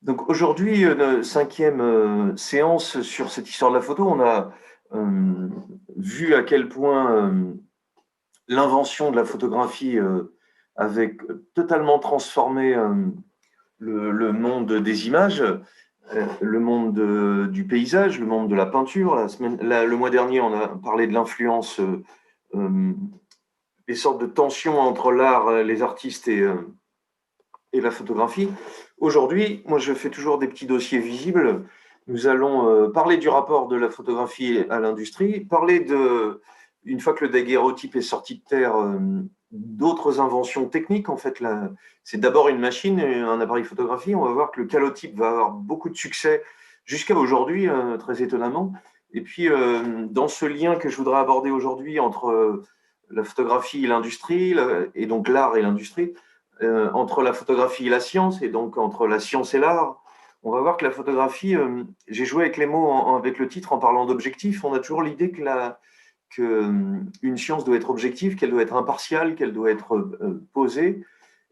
Donc aujourd'hui, cinquième séance sur cette histoire de la photo, on a vu à quel point l'invention de la photographie avait totalement transformé le monde des images, le monde du paysage, le monde de la peinture. Le mois dernier, on a parlé de l'influence, des sortes de tensions entre l'art, les artistes et la photographie. Aujourd'hui, moi, je fais toujours des petits dossiers visibles. Nous allons parler du rapport de la photographie à l'industrie, parler de, une fois que le daguerréotype est sorti de terre, d'autres inventions techniques. En fait, c'est d'abord une machine, un appareil photographie. On va voir que le calotype va avoir beaucoup de succès jusqu'à aujourd'hui, très étonnamment. Et puis, dans ce lien que je voudrais aborder aujourd'hui entre la photographie et l'industrie, et donc l'art et l'industrie, entre la photographie et la science, et donc entre la science et l'art, on va voir que la photographie, j'ai joué avec les mots avec le titre en parlant d'objectif. On a toujours l'idée qu'une science doit être objective, qu'elle doit être impartiale, qu'elle doit être posée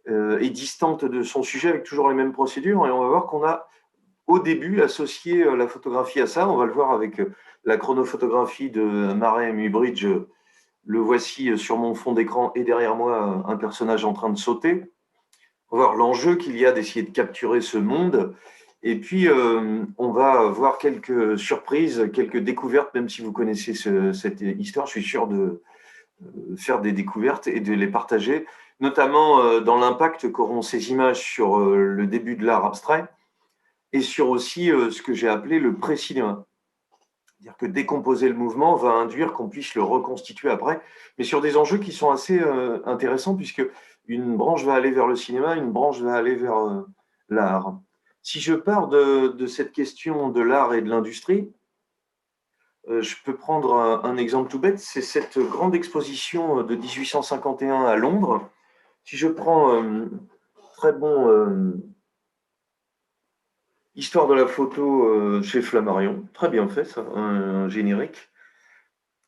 et distante de son sujet avec toujours les mêmes procédures. Et on va voir qu'on a au début associé la photographie à ça. On va le voir avec la chronophotographie de Murray Muybridge. Le voici sur mon fond d'écran et derrière moi un personnage en train de sauter, voir l'enjeu qu'il y a d'essayer de capturer ce monde. Et puis, on va voir quelques surprises, quelques découvertes, même si vous connaissez cette histoire, je suis sûr de faire des découvertes et de les partager, notamment dans l'impact qu'auront ces images sur le début de l'art abstrait et sur aussi ce que j'ai appelé le pré-cinéma. C'est-à-dire que décomposer le mouvement va induire qu'on puisse le reconstituer après, mais sur des enjeux qui sont assez intéressants, puisque une branche va aller vers le cinéma, une branche va aller vers l'art. Si je pars de cette question de l'art et de l'industrie, je peux prendre un exemple tout bête, c'est cette grande exposition de 1851 à Londres. Si je prends très bon Histoire de la photo chez Flammarion, très bien fait ça, un générique,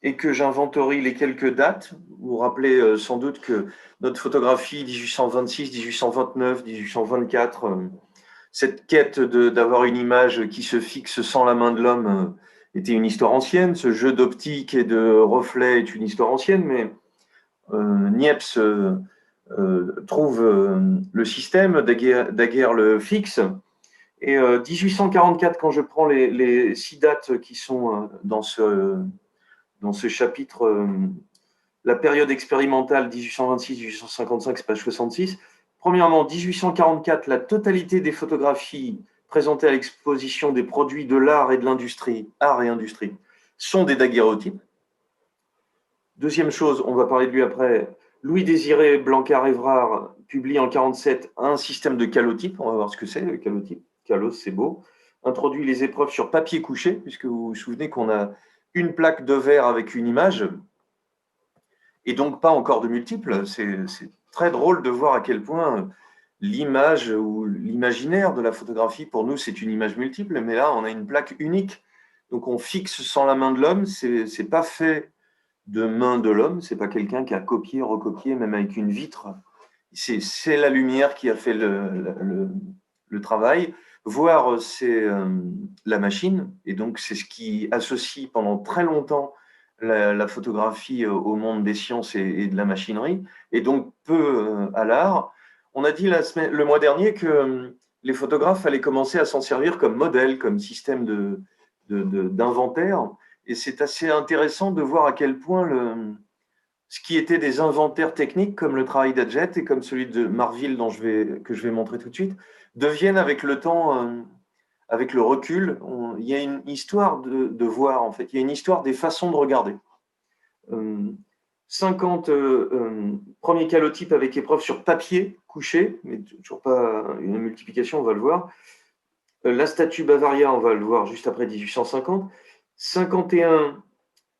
et que j'inventorie les quelques dates. Vous vous rappelez sans doute que notre photographie 1826, 1829, 1824, cette quête d'avoir une image qui se fixe sans la main de l'homme était une histoire ancienne. Ce jeu d'optique et de reflets est une histoire ancienne, mais Niepce trouve le système, Daguerre le fixe. Et 1844, quand je prends les 6 dates qui sont dans ce chapitre, la période expérimentale 1826-1855, c'est page 66. Premièrement, 1844, la totalité des photographies présentées à l'exposition des produits de l'art et de l'industrie, art et industrie, sont des daguerréotypes. Deuxième chose, on va parler de lui après, Louis-Désiré Blancard-Évrard publie en 1947 un système de calotype. On va voir ce que c'est, le calotype. Calos, c'est beau. Introduit les épreuves sur papier couché, puisque vous vous souvenez qu'on a une plaque de verre avec une image, et donc pas encore de multiples. C'est très drôle de voir à quel point l'image ou l'imaginaire de la photographie, pour nous, c'est une image multiple, mais là, on a une plaque unique. Donc on fixe sans la main de l'homme, c'est pas fait de main de l'homme, c'est pas quelqu'un qui a copié, recopié, même avec une vitre. C'est la lumière qui a fait le travail, voire c'est la machine, et donc c'est ce qui associe pendant très longtemps la photographie au monde des sciences et de la machinerie, et donc peu à l'art. On a dit le mois dernier que les photographes allaient commencer à s'en servir comme modèle, comme système d'inventaire, et c'est assez intéressant de voir à quel point ce qui était des inventaires techniques, comme le travail d'Adjet et comme celui de Marville, que je vais montrer tout de suite, deviennent avec le temps, avec le recul, il y a une histoire de voir, en fait. Il y a une histoire des façons de regarder. 50 premiers calotypes avec épreuve sur papier couché, mais toujours pas une multiplication, on va le voir. La statue Bavaria, on va le voir juste après 1850. 51,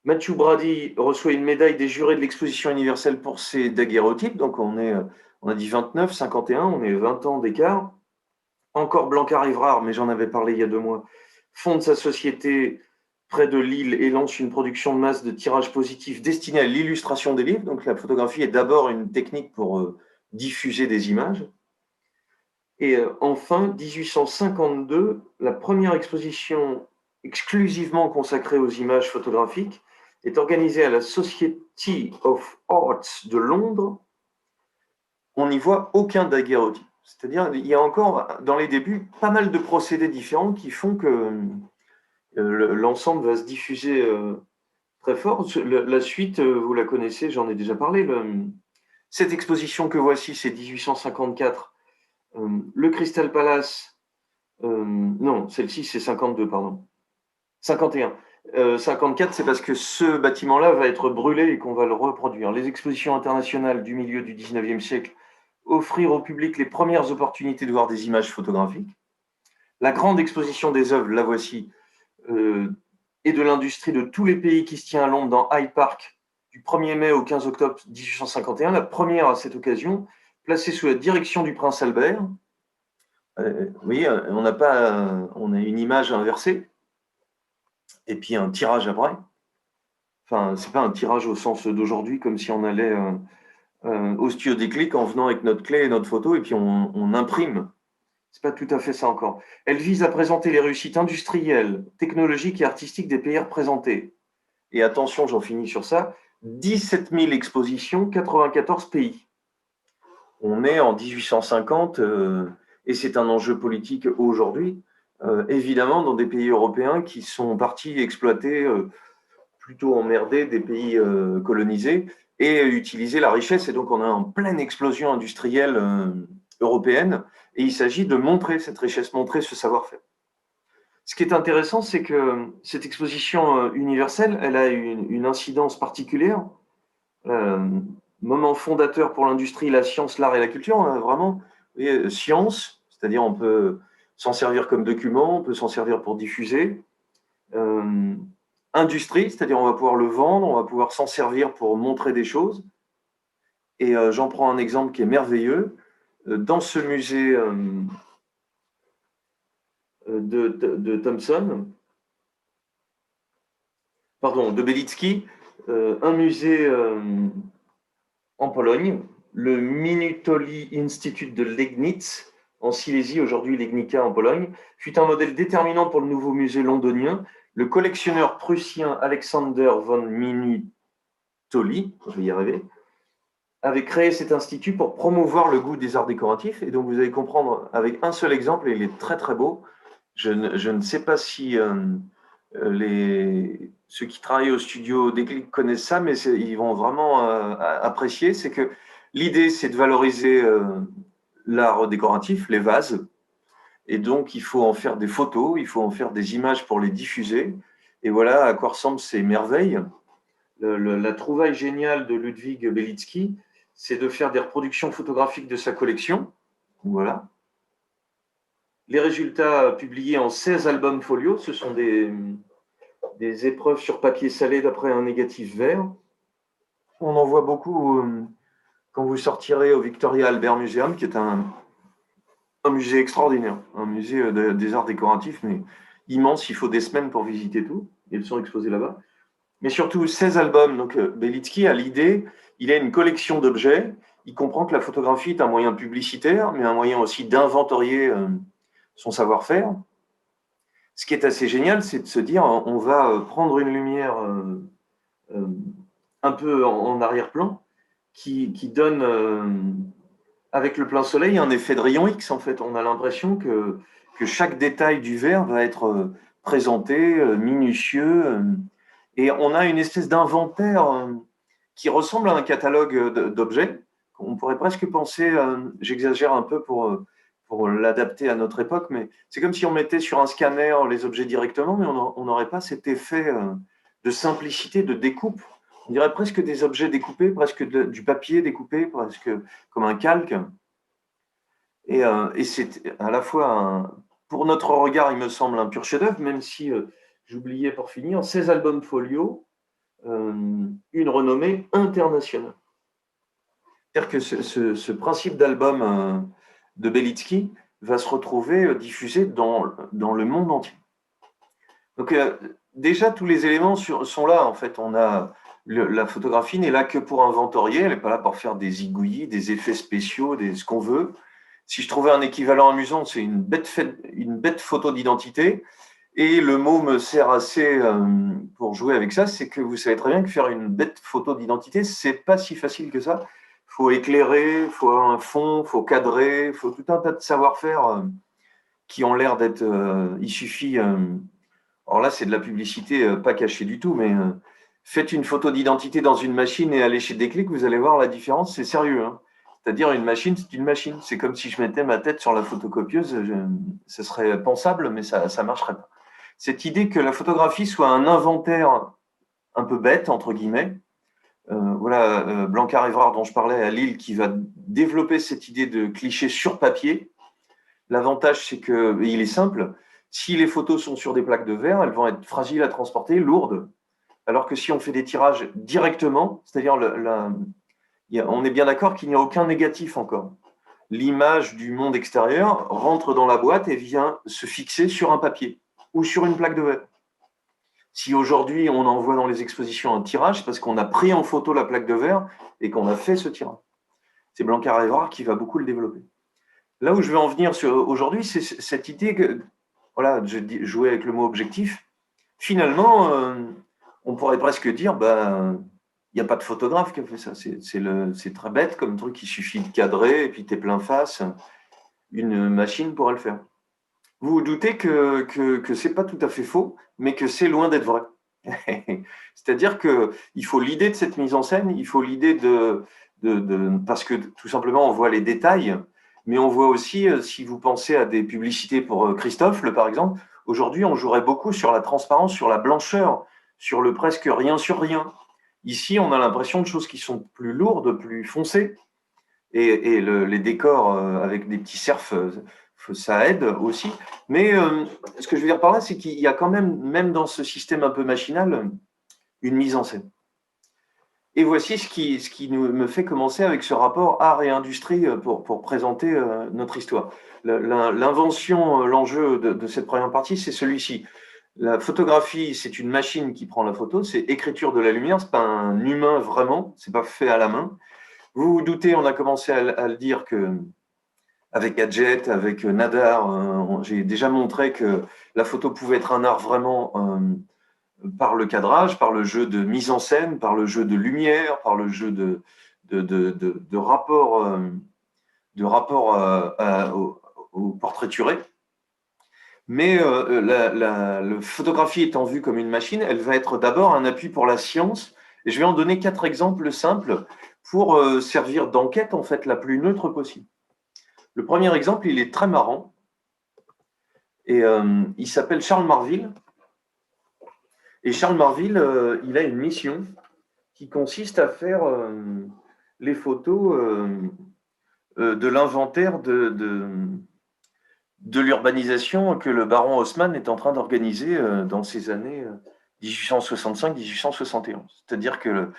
Matthew Brady reçoit une médaille des jurés de l'exposition universelle pour ses daguerréotypes. Donc on a dit 29, 51, on est 20 ans d'écart. Encore Blancard-Évrard, mais j'en avais parlé il y a 2 mois, fonde sa société près de Lille et lance une production de masse de tirage positif destinée à l'illustration des livres. Donc la photographie est d'abord une technique pour diffuser des images. Et enfin, 1852, la première exposition exclusivement consacrée aux images photographiques est organisée à la Society of Arts de Londres. On n'y voit aucun daguerreotype. C'est-à-dire, il y a encore, dans les débuts, pas mal de procédés différents qui font que l'ensemble va se diffuser très fort. La suite, vous la connaissez, j'en ai déjà parlé. Cette exposition que voici, c'est 1854. Le Crystal Palace, non, celle-ci, c'est 52, pardon. 51. 54, c'est parce que ce bâtiment-là va être brûlé et qu'on va le reproduire. Les expositions internationales du milieu du 19e siècle offrirent au public les premières opportunités de voir des images photographiques. La grande exposition des œuvres, la voici, et de l'industrie de tous les pays qui se tient à Londres dans Hyde Park du 1er mai au 15 octobre 1851, la première à cette occasion, placée sous la direction du prince Albert. Vous voyez, on a une image inversée et puis un tirage après. Enfin, c'est pas un tirage au sens d'aujourd'hui, comme si on allait au studio Déclic en venant avec notre clé et notre photo et puis on imprime. C'est pas tout à fait ça encore. Elle vise à présenter les réussites industrielles, technologiques et artistiques des pays représentés. Et attention, j'en finis sur ça, 17 000 expositions, 94 pays. On est en 1850 et c'est un enjeu politique aujourd'hui, évidemment dans des pays européens qui sont partis exploiter, plutôt emmerder des pays colonisés et utiliser la richesse. Et donc on est en pleine explosion industrielle européenne et il s'agit de montrer cette richesse, montrer ce savoir-faire. Ce qui est intéressant, c'est que cette exposition universelle, elle a une incidence particulière. Moment fondateur pour l'industrie, la science, l'art et la culture. On a vraiment, vous voyez, science, c'est-à-dire on peut s'en servir comme document, on peut s'en servir pour diffuser. Industrie, c'est-à-dire on va pouvoir le vendre, on va pouvoir s'en servir pour montrer des choses. Et j'en prends un exemple qui est merveilleux. Dans ce musée de Thompson, pardon, de Belicki, un musée en Pologne, le Minutoli Institute de Legnitz, en Silésie, aujourd'hui Legnica en Pologne, fut un modèle déterminant pour le nouveau musée londonien. Le collectionneur prussien Alexander von Minutoli, je vais y arriver, avait créé cet institut pour promouvoir le goût des arts décoratifs. Et donc, vous allez comprendre avec un seul exemple, et il est très très beau. Je ne sais pas si ceux qui travaillent au studio Déclic connaissent ça, mais ils vont vraiment apprécier. C'est que l'idée, c'est de valoriser l'art décoratif, les vases. Et donc, il faut en faire des photos, il faut en faire des images pour les diffuser. Et voilà à quoi ressemblent ces merveilles. La trouvaille géniale de Ludwig Belicki, c'est de faire des reproductions photographiques de sa collection. Voilà. Les résultats publiés en 16 albums folio, ce sont des épreuves sur papier salé d'après un négatif vert. On en voit beaucoup quand vous sortirez au Victoria Albert Museum, qui est un musée extraordinaire, un musée des arts décoratifs, mais immense, il faut des semaines pour visiter tout. Ils sont exposés là-bas. Mais surtout 16 albums. Donc Belicki a l'idée, il a une collection d'objets, il comprend que la photographie est un moyen publicitaire, mais un moyen aussi d'inventorier son savoir-faire. Ce qui est assez génial, c'est de se dire, on va prendre une lumière un peu en arrière-plan, qui donne, avec le plein soleil, un effet de rayon X, en fait. On a l'impression que chaque détail du verre va être présenté, minutieux, et on a une espèce d'inventaire qui ressemble à un catalogue d'objets. On pourrait presque penser, j'exagère un peu pour l'adapter à notre époque, mais c'est comme si on mettait sur un scanner les objets directement, mais on n'aurait pas cet effet de simplicité, de découpe. On dirait presque des objets découpés, presque du papier découpé, presque comme un calque. Et c'est à la fois, pour notre regard, il me semble un pur chef-d'œuvre, même si, j'oubliais pour finir, 16 albums folio, une renommée internationale. C'est-à-dire que ce principe d'album de Belicki va se retrouver diffusé dans le monde entier. Donc déjà, tous les éléments sont là, en fait. On a la photographie n'est là que pour inventorier, elle n'est pas là pour faire des zigouillis, des effets spéciaux, ce qu'on veut. Si je trouvais un équivalent amusant, c'est une bête photo d'identité. Et le mot me sert assez pour jouer avec ça, c'est que vous savez très bien que faire une bête photo d'identité, c'est pas si facile que ça. Il faut éclairer, il faut un fond, il faut cadrer, il faut tout un tas de savoir-faire qui ont l'air d'être. Il suffit. Alors là, c'est de la publicité pas cachée du tout, mais faites une photo d'identité dans une machine et allez chez Déclic, vous allez voir la différence, c'est sérieux. Hein. C'est-à-dire une machine, c'est une machine. C'est comme si je mettais ma tête sur la photocopieuse, ce serait pensable, mais ça ne marcherait pas. Cette idée que la photographie soit un inventaire un peu bête, entre guillemets, voilà, Blanquart-Évrard, dont je parlais à Lille, qui va développer cette idée de cliché sur papier. L'avantage, c'est qu'il est simple. Si les photos sont sur des plaques de verre, elles vont être fragiles à transporter, lourdes. Alors que si on fait des tirages directement, c'est-à-dire on est bien d'accord qu'il n'y a aucun négatif encore. L'image du monde extérieur rentre dans la boîte et vient se fixer sur un papier ou sur une plaque de verre. Si aujourd'hui on envoie dans les expositions un tirage, c'est parce qu'on a pris en photo la plaque de verre et qu'on a fait ce tirage. C'est Blanquart-Évrard qui va beaucoup le développer. Là où je veux en venir aujourd'hui, c'est cette idée que, voilà, je jouais avec le mot objectif. Finalement, on pourrait presque dire, il n'y a pas de photographe qui a fait ça. C'est très bête comme truc, il suffit de cadrer et puis tu es plein face. Une machine pourra le faire. Vous vous doutez que ce n'est pas tout à fait faux, mais que c'est loin d'être vrai. C'est-à-dire qu'il faut l'idée de cette mise en scène, il faut l'idée parce que tout simplement on voit les détails, mais on voit aussi, si vous pensez à des publicités pour Christophe, par exemple, aujourd'hui on jouerait beaucoup sur la transparence, sur la blancheur, sur le presque rien sur rien. Ici, on a l'impression de choses qui sont plus lourdes, plus foncées, et les décors avec des petits cerfs, ça aide aussi. Mais ce que je veux dire par là, c'est qu'il y a quand même dans ce système un peu machinal, une mise en scène. Et voici ce qui me fait commencer avec ce rapport art et industrie pour présenter notre histoire. L'invention, l'enjeu de cette première partie, c'est celui-ci. La photographie, c'est une machine qui prend la photo, c'est écriture de la lumière, c'est pas un humain vraiment, c'est pas fait à la main. Vous vous doutez, on a commencé à le dire que avec Gadget, avec Nadar, j'ai déjà montré que la photo pouvait être un art vraiment par le cadrage, par le jeu de mise en scène, par le jeu de lumière, par le jeu de rapport, au portraituré. Mais la photographie étant vue comme une machine, elle va être d'abord un appui pour la science. Et je vais en donner 4 exemples simples pour servir d'enquête en fait la plus neutre possible. Le premier exemple, il est très marrant. Et il s'appelle Charles Marville. Et Charles Marville, il a une mission qui consiste à faire les photos de l'inventaire de l'urbanisation que le baron Haussmann est en train d'organiser dans ces années 1865-1871. C'est-à-dire que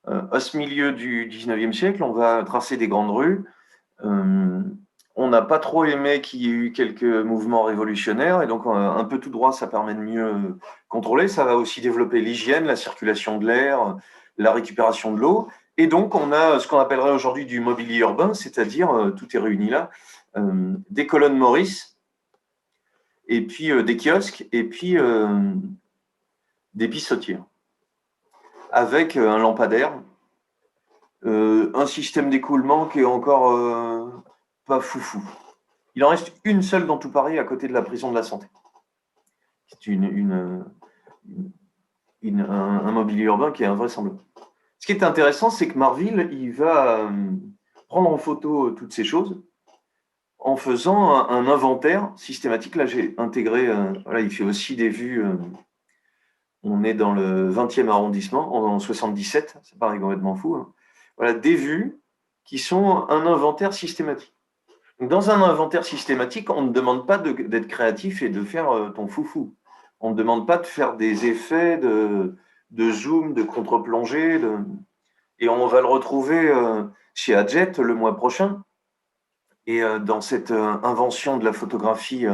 à ce milieu du 19e siècle, on va tracer des grandes rues. On n'a pas trop aimé qu'il y ait eu quelques mouvements révolutionnaires, et donc un peu tout droit, ça permet de mieux contrôler. Ça va aussi développer l'hygiène, la circulation de l'air, la récupération de l'eau. Et donc, on a ce qu'on appellerait aujourd'hui du mobilier urbain, c'est-à-dire, tout est réuni là, des colonnes Maurice, et puis des kiosques, et puis des pissotières, avec un lampadaire, un système d'écoulement qui est encore pas foufou. Il en reste une seule dans tout Paris, à côté de la prison de la Santé. C'est un mobilier urbain qui est invraisemblable. Ce qui est intéressant, c'est que Marville, il va prendre en photo toutes ces choses en faisant un inventaire systématique. Là, j'ai intégré, voilà, il fait aussi des vues. On est dans le 20e arrondissement, en 77, ça paraît complètement fou. Hein. Voilà, des vues qui sont un inventaire systématique. Donc, dans un inventaire systématique, on ne demande pas d'être créatif et de faire ton foufou. On ne demande pas de faire des effets de zoom, de contre-plongée. Et on va le retrouver chez Adjet le mois prochain. Et dans cette invention de la photographie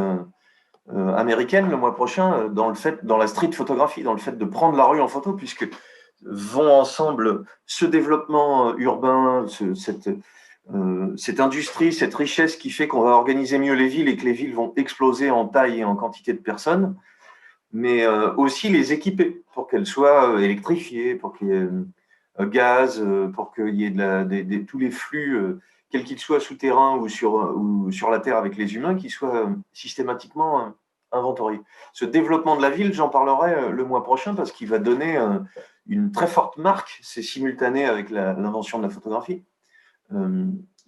américaine le mois prochain, dans la street photographie, dans le fait de prendre la rue en photo, puisque vont ensemble ce développement urbain, cette industrie, cette richesse qui fait qu'on va organiser mieux les villes et que les villes vont exploser en taille et en quantité de personnes, mais aussi les équiper pour qu'elles soient électrifiées, pour qu'il y ait gaz, pour qu'il y ait tous les flux, quels qu'ils soient souterrains ou sur la Terre avec les humains, qui soient systématiquement inventoriés. Ce développement de la ville, j'en parlerai le mois prochain parce qu'il va donner une très forte marque, c'est simultané avec l'invention de la photographie.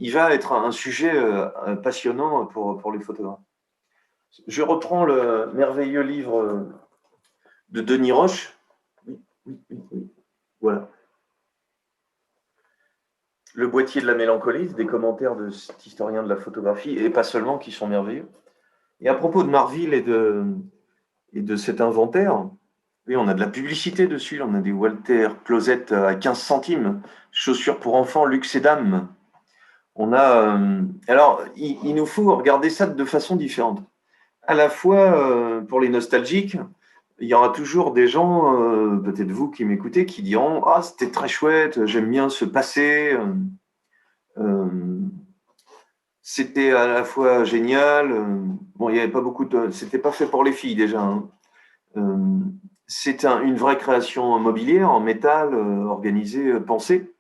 Il va être un sujet passionnant pour les photographes. Je reprends le merveilleux livre de Denis Roche. Oui. Voilà. Le boîtier de la mélancolie, des commentaires de cet historien de la photographie, et pas seulement, qui sont merveilleux. Et à propos de Marville et de cet inventaire, oui, on a de la publicité dessus, on a des Walter Closet à 15 centimes, chaussures pour enfants, luxe et dames. On a, alors, il nous faut regarder ça de façon différente. À la fois, pour les nostalgiques, il y aura toujours des gens, peut-être vous qui m'écoutez, qui diront « Ah, c'était très chouette, j'aime bien ce passé. C'était à la fois génial. » Bon, il n'y avait pas beaucoup de… C'était pas fait pour les filles déjà. Hein. C'est une vraie création mobilière en métal, organisée, pensée.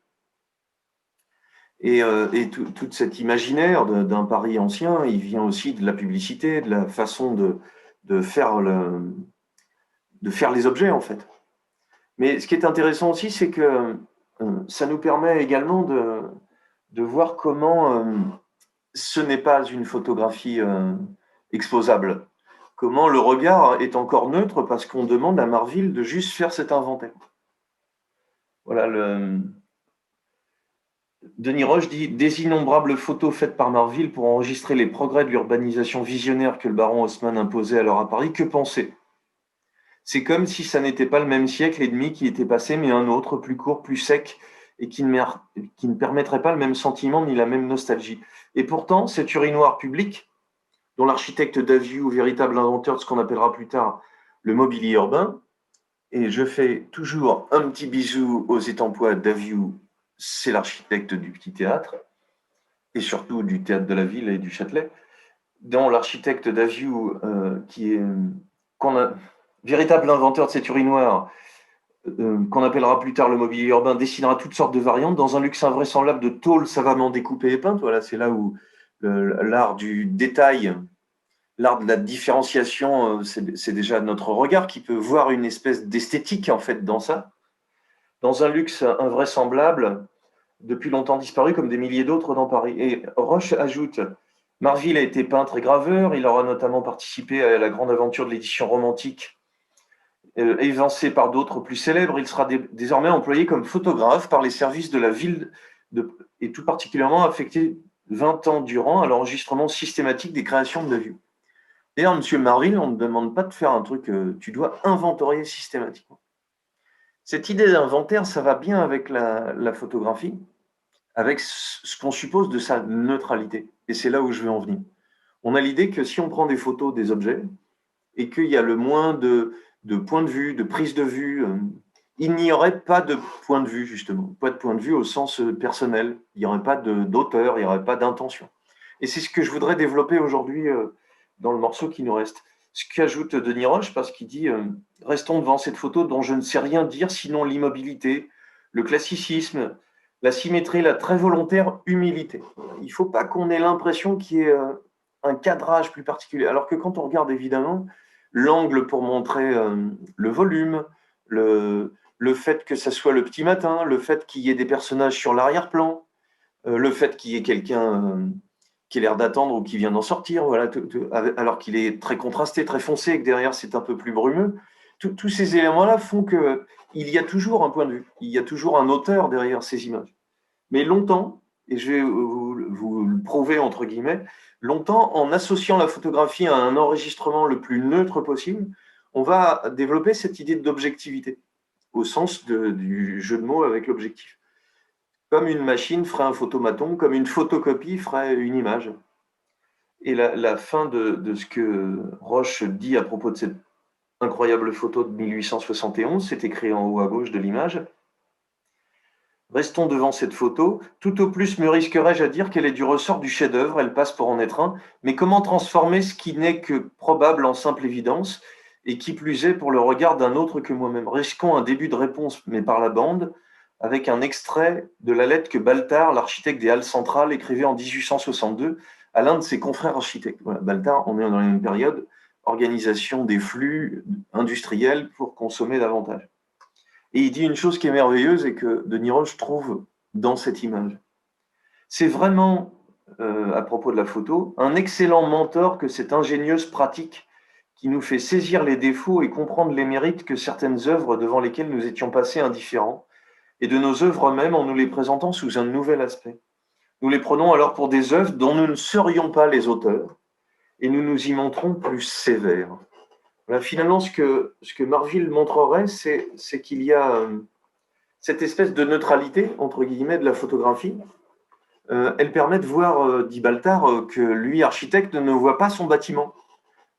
Et tout cet imaginaire d'un Paris ancien, il vient aussi de la publicité, de la façon de faire les objets, en fait. Mais ce qui est intéressant aussi, c'est que ça nous permet également de voir comment ce n'est pas une photographie exposable. Comment le regard est encore neutre parce qu'on demande à Marville de juste faire cet inventaire. Voilà, Denis Roche dit « Des innombrables photos faites par Marville pour enregistrer les progrès de l'urbanisation visionnaire que le baron Haussmann imposait alors à Paris, que penser ? C'est comme si ça n'était pas le même siècle et demi qui était passé, mais un autre, plus court, plus sec, et qui ne permettrait pas le même sentiment ni la même nostalgie. Et pourtant, cet urinoir public, dont l'architecte Daviou, véritable inventeur de ce qu'on appellera plus tard le mobilier urbain, et je fais toujours un petit bisou aux Étampois, Daviou, c'est l'architecte du petit théâtre, et surtout du théâtre de la ville et du Châtelet, dont l'architecte Daviou, qui est véritable inventeur de cet urinoir, qu'on appellera plus tard le mobilier urbain, dessinera toutes sortes de variantes dans un luxe invraisemblable de tôles savamment découpées et peintes. Voilà, c'est là où l'art du détail, l'art de la différenciation, c'est déjà notre regard qui peut voir une espèce d'esthétique en fait dans ça. Dans un luxe invraisemblable, depuis longtemps disparu comme des milliers d'autres dans Paris. Et Roche ajoute, Marville a été peintre et graveur, il aura notamment participé à la grande aventure de l'édition romantique, évincé par d'autres plus célèbres. Il sera désormais employé comme photographe par les services de la ville et tout particulièrement affecté 20 ans durant à l'enregistrement systématique des créations de Daviou. D'ailleurs, M. Marville, on ne demande pas de faire un truc, tu dois inventorier systématiquement. Cette idée d'inventaire, ça va bien avec la photographie, avec ce qu'on suppose de sa neutralité. Et c'est là où je veux en venir. On a l'idée que si on prend des photos des objets et qu'il y a le moins de points de vue, de prise de vue, il n'y aurait pas de point de vue, justement. Pas de point de vue au sens personnel. Il n'y aurait pas d'auteur, il n'y aurait pas d'intention. Et c'est ce que je voudrais développer aujourd'hui dans le morceau qui nous reste. Ce qu'ajoute Denis Roche, parce qu'il dit restons devant cette photo dont je ne sais rien dire sinon l'immobilité, le classicisme, la symétrie, la très volontaire humilité. Il ne faut pas qu'on ait l'impression qu'il y ait un cadrage plus particulier. Alors que quand on regarde évidemment l'angle pour montrer le volume, le fait que ça soit le petit matin, le fait qu'il y ait des personnages sur l'arrière-plan, le fait qu'il y ait quelqu'un qui a l'air d'attendre ou qui vient d'en sortir, voilà, alors qu'il est très contrasté, très foncé, et que derrière c'est un peu plus brumeux. Tous ces éléments-là font qu'il y a toujours un point de vue, il y a toujours un auteur derrière ces images. Mais longtemps, et je vais vous le prouver entre guillemets, longtemps, en associant la photographie à un enregistrement le plus neutre possible, on va développer cette idée d'objectivité, au sens du jeu de mots avec l'objectif. Comme une machine ferait un photomaton, comme une photocopie ferait une image. Et la fin de ce que Roche dit à propos de cette incroyable photo de 1871, c'est écrit en haut à gauche de l'image. Restons devant cette photo. Tout au plus me risquerais-je à dire qu'elle est du ressort du chef-d'œuvre, elle passe pour en être un, mais comment transformer ce qui n'est que probable en simple évidence, et qui plus est pour le regard d'un autre que moi-même? Risquons un début de réponse, mais par la bande, avec un extrait de la lettre que Baltard, l'architecte des Halles centrales, écrivait en 1862 à l'un de ses confrères architectes. Voilà, Baltard, on est dans une période organisation des flux industriels pour consommer davantage. Et il dit une chose qui est merveilleuse et que Denis Roche trouve dans cette image. C'est vraiment, à propos de la photo, un excellent mentor que cette ingénieuse pratique qui nous fait saisir les défauts et comprendre les mérites que certaines œuvres devant lesquelles nous étions passés indifférents, et de nos œuvres mêmes en nous les présentant sous un nouvel aspect. Nous les prenons alors pour des œuvres dont nous ne serions pas les auteurs, et nous nous y montrons plus sévères. Voilà, finalement, ce que Marville montrerait, c'est qu'il y a cette espèce de neutralité, entre guillemets, de la photographie. Elle permet de voir, dit Baltard, que lui, architecte, ne voit pas son bâtiment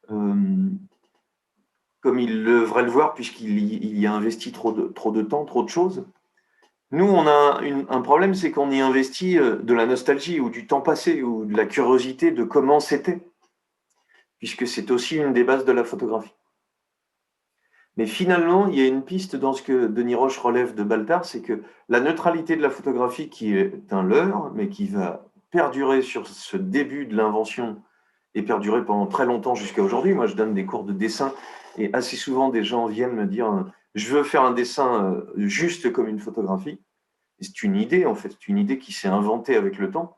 comme il devrait le voir, puisqu'il y a investi trop de temps, trop de choses. Nous, on a un problème, c'est qu'on y investit de la nostalgie ou du temps passé ou de la curiosité de comment c'était, puisque c'est aussi une des bases de la photographie. Mais finalement, il y a une piste dans ce que Denis Roche relève de Baltard, c'est que la neutralité de la photographie, qui est un leurre, mais qui va perdurer sur ce début de l'invention et perdurer pendant très longtemps jusqu'à aujourd'hui. Moi, je donne des cours de dessin et assez souvent, des gens viennent me dire « je veux faire un dessin juste comme une photographie ». C'est une idée, en fait, c'est une idée qui s'est inventée avec le temps.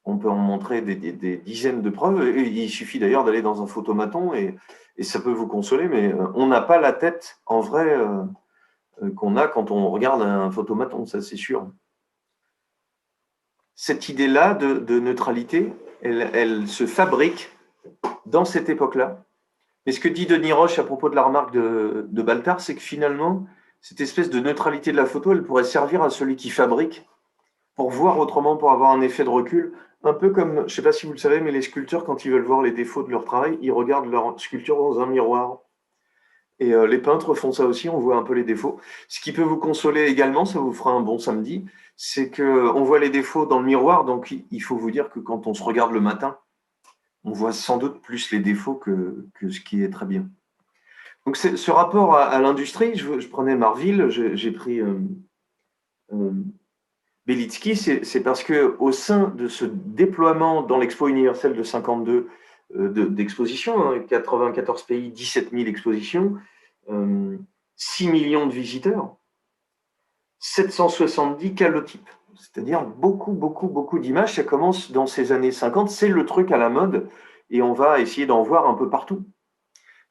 On peut en montrer des dizaines de preuves. Et il suffit d'ailleurs d'aller dans un photomaton et ça peut vous consoler, mais on n'a pas la tête en vrai qu'on a quand on regarde un photomaton, ça c'est sûr. Cette idée-là de neutralité, elle se fabrique dans cette époque-là. Mais ce que dit Denis Roche à propos de la remarque de Baltard, c'est que finalement, cette espèce de neutralité de la photo, elle pourrait servir à celui qui fabrique pour voir autrement, pour avoir un effet de recul. Un peu comme, je ne sais pas si vous le savez, mais les sculpteurs, quand ils veulent voir les défauts de leur travail, ils regardent leur sculpture dans un miroir. Et les peintres font ça aussi, on voit un peu les défauts. Ce qui peut vous consoler également, ça vous fera un bon samedi, c'est qu'on voit les défauts dans le miroir, donc il faut vous dire que quand on se regarde le matin, on voit sans doute plus les défauts que ce qui est très bien. Donc ce rapport à l'industrie, je prenais Marville, j'ai pris Belitsky, c'est parce qu'au sein de ce déploiement dans l'Expo universelle de 52 d'expositions, 94 pays, 17 000 expositions, 6 millions de visiteurs, 770 calotypes, c'est-à-dire beaucoup d'images. Ça commence dans ces années 50, c'est le truc à la mode et on va essayer d'en voir un peu partout.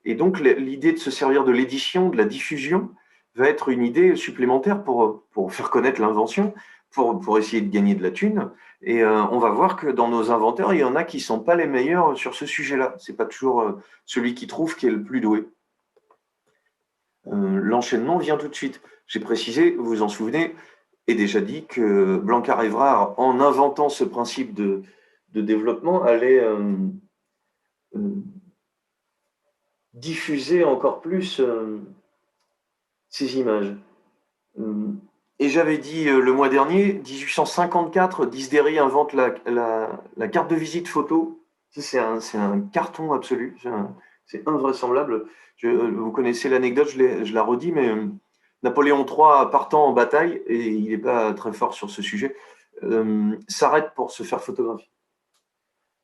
Et donc l'idée de se servir de l'édition, de la diffusion, va être une idée supplémentaire pour faire connaître l'invention, pour essayer de gagner de la thune. Et on va voir que dans nos inventeurs, il y en a qui ne sont pas les meilleurs sur ce sujet-là. Ce n'est pas toujours celui qui trouve qui est le plus doué. L'enchaînement vient tout de suite. J'ai précisé, vous vous en souvenez, et déjà dit que Blanquart-Évrard, en inventant ce principe de développement, allait diffuser encore plus ces images. Et j'avais dit le mois dernier, 1854, Disdéry invente la carte de visite photo. C'est un carton absolu, c'est invraisemblable. Vous connaissez l'anecdote, je la redis, mais Napoléon III, partant en bataille, et il n'est pas très fort sur ce sujet, s'arrête pour se faire photographier.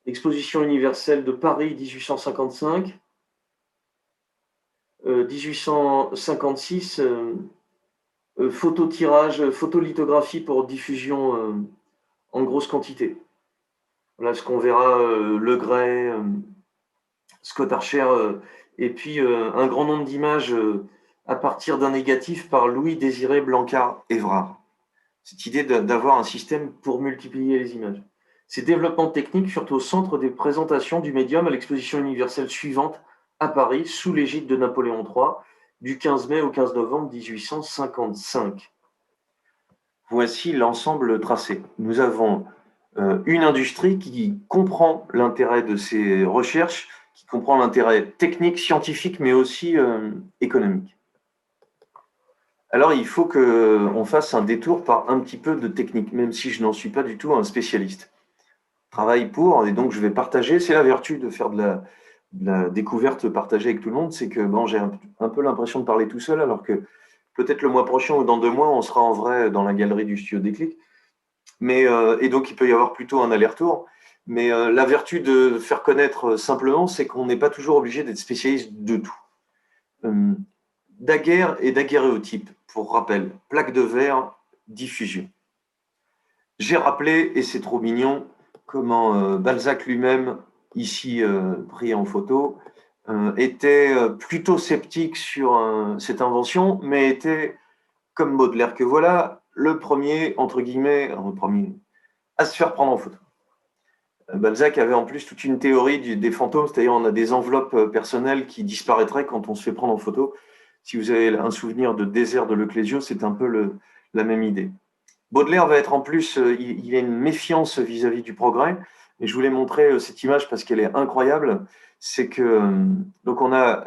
Exposition universelle de Paris, 1855. 1856, phototirage, photolithographie pour diffusion en grosse quantité. Voilà ce qu'on verra, Le Gray, Scott Archer, et puis un grand nombre d'images à partir d'un négatif par Louis-Désiré Blanquart-Évrard. Cette idée d'avoir un système pour multiplier les images. Ces développements techniques furent au centre des présentations du médium à l'exposition universelle suivante à Paris, sous l'égide de Napoléon III, du 15 mai au 15 novembre 1855. Voici l'ensemble tracé. Nous avons une industrie qui comprend l'intérêt de ces recherches, qui comprend l'intérêt technique, scientifique, mais aussi économique. Alors, il faut qu'on fasse un détour par un petit peu de technique, même si je n'en suis pas du tout un spécialiste. Travail pour, et donc je vais partager. C'est la vertu de faire de la découverte partagée avec tout le monde, c'est que bon, j'ai un peu l'impression de parler tout seul, alors que peut-être le mois prochain ou dans 2 mois, on sera en vrai dans la galerie du studio Déclic. Et donc, il peut y avoir plutôt un aller-retour. Mais la vertu de faire connaître simplement, c'est qu'on n'est pas toujours obligé d'être spécialiste de tout. Daguerre et daguerréotype, pour rappel, plaque de verre, diffusion. J'ai rappelé, et c'est trop mignon, comment Balzac lui-même, ici pris en photo, était plutôt sceptique sur cette invention, mais était, comme Baudelaire que voilà, le premier, entre guillemets, le premier, à se faire prendre en photo. Balzac avait en plus toute une théorie des fantômes, c'est-à-dire on a des enveloppes personnelles qui disparaîtraient quand on se fait prendre en photo. Si vous avez un souvenir de Désert de Leclésio, c'est un peu la même idée. Baudelaire va être en plus, il a une méfiance vis-à-vis du progrès. Et je voulais montrer cette image parce qu'elle est incroyable. C'est que, donc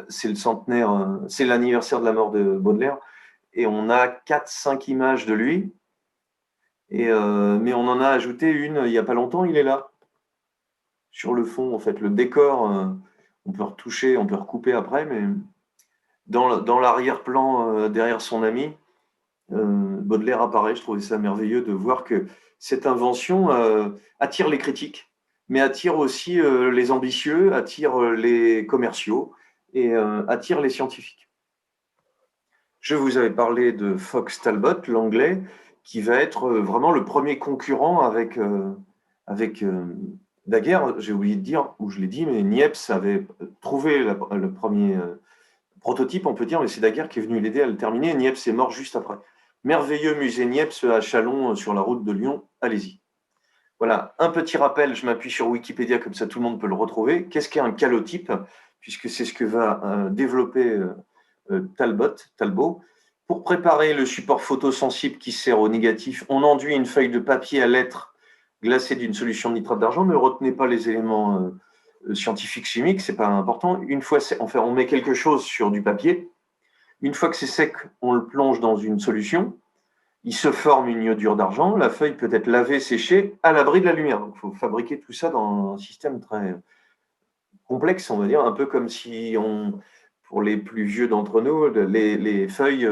c'est le centenaire, c'est l'anniversaire de la mort de Baudelaire. Et on a 4-5 images de lui. Mais on en a ajouté une il n'y a pas longtemps, il est là. Sur le fond, en fait, le décor, on peut retoucher, on peut recouper après, mais dans l'arrière-plan, derrière son ami, Baudelaire apparaît. Je trouvais ça merveilleux de voir que cette invention attire les critiques, mais attire aussi les ambitieux, attire les commerciaux et attire les scientifiques. Je vous avais parlé de Fox Talbot, l'anglais, qui va être vraiment le premier concurrent avec Daguerre. J'ai oublié de dire, ou je l'ai dit, mais Niepce avait trouvé le premier prototype, on peut dire, mais c'est Daguerre qui est venu l'aider à le terminer. Niepce est mort juste après. Merveilleux musée Niepce à Châlons, sur la route de Lyon. Allez-y. Voilà, un petit rappel, je m'appuie sur Wikipédia, comme ça tout le monde peut le retrouver. Qu'est-ce qu'est un calotype? Puisque c'est ce que va développer Talbot. Pour préparer le support photosensible qui sert au négatif, on enduit une feuille de papier à lettres glacée d'une solution de nitrate d'argent. Ne retenez pas les éléments scientifiques chimiques, c'est pas important. Une fois, enfin, on met quelque chose sur du papier. Une fois que c'est sec, on le plonge dans une solution. Il se forme une iodure d'argent. La feuille peut être lavée, séchée, à l'abri de la lumière. Donc, il faut fabriquer tout ça dans un système très complexe, on va dire, un peu comme si pour les plus vieux d'entre nous, les feuilles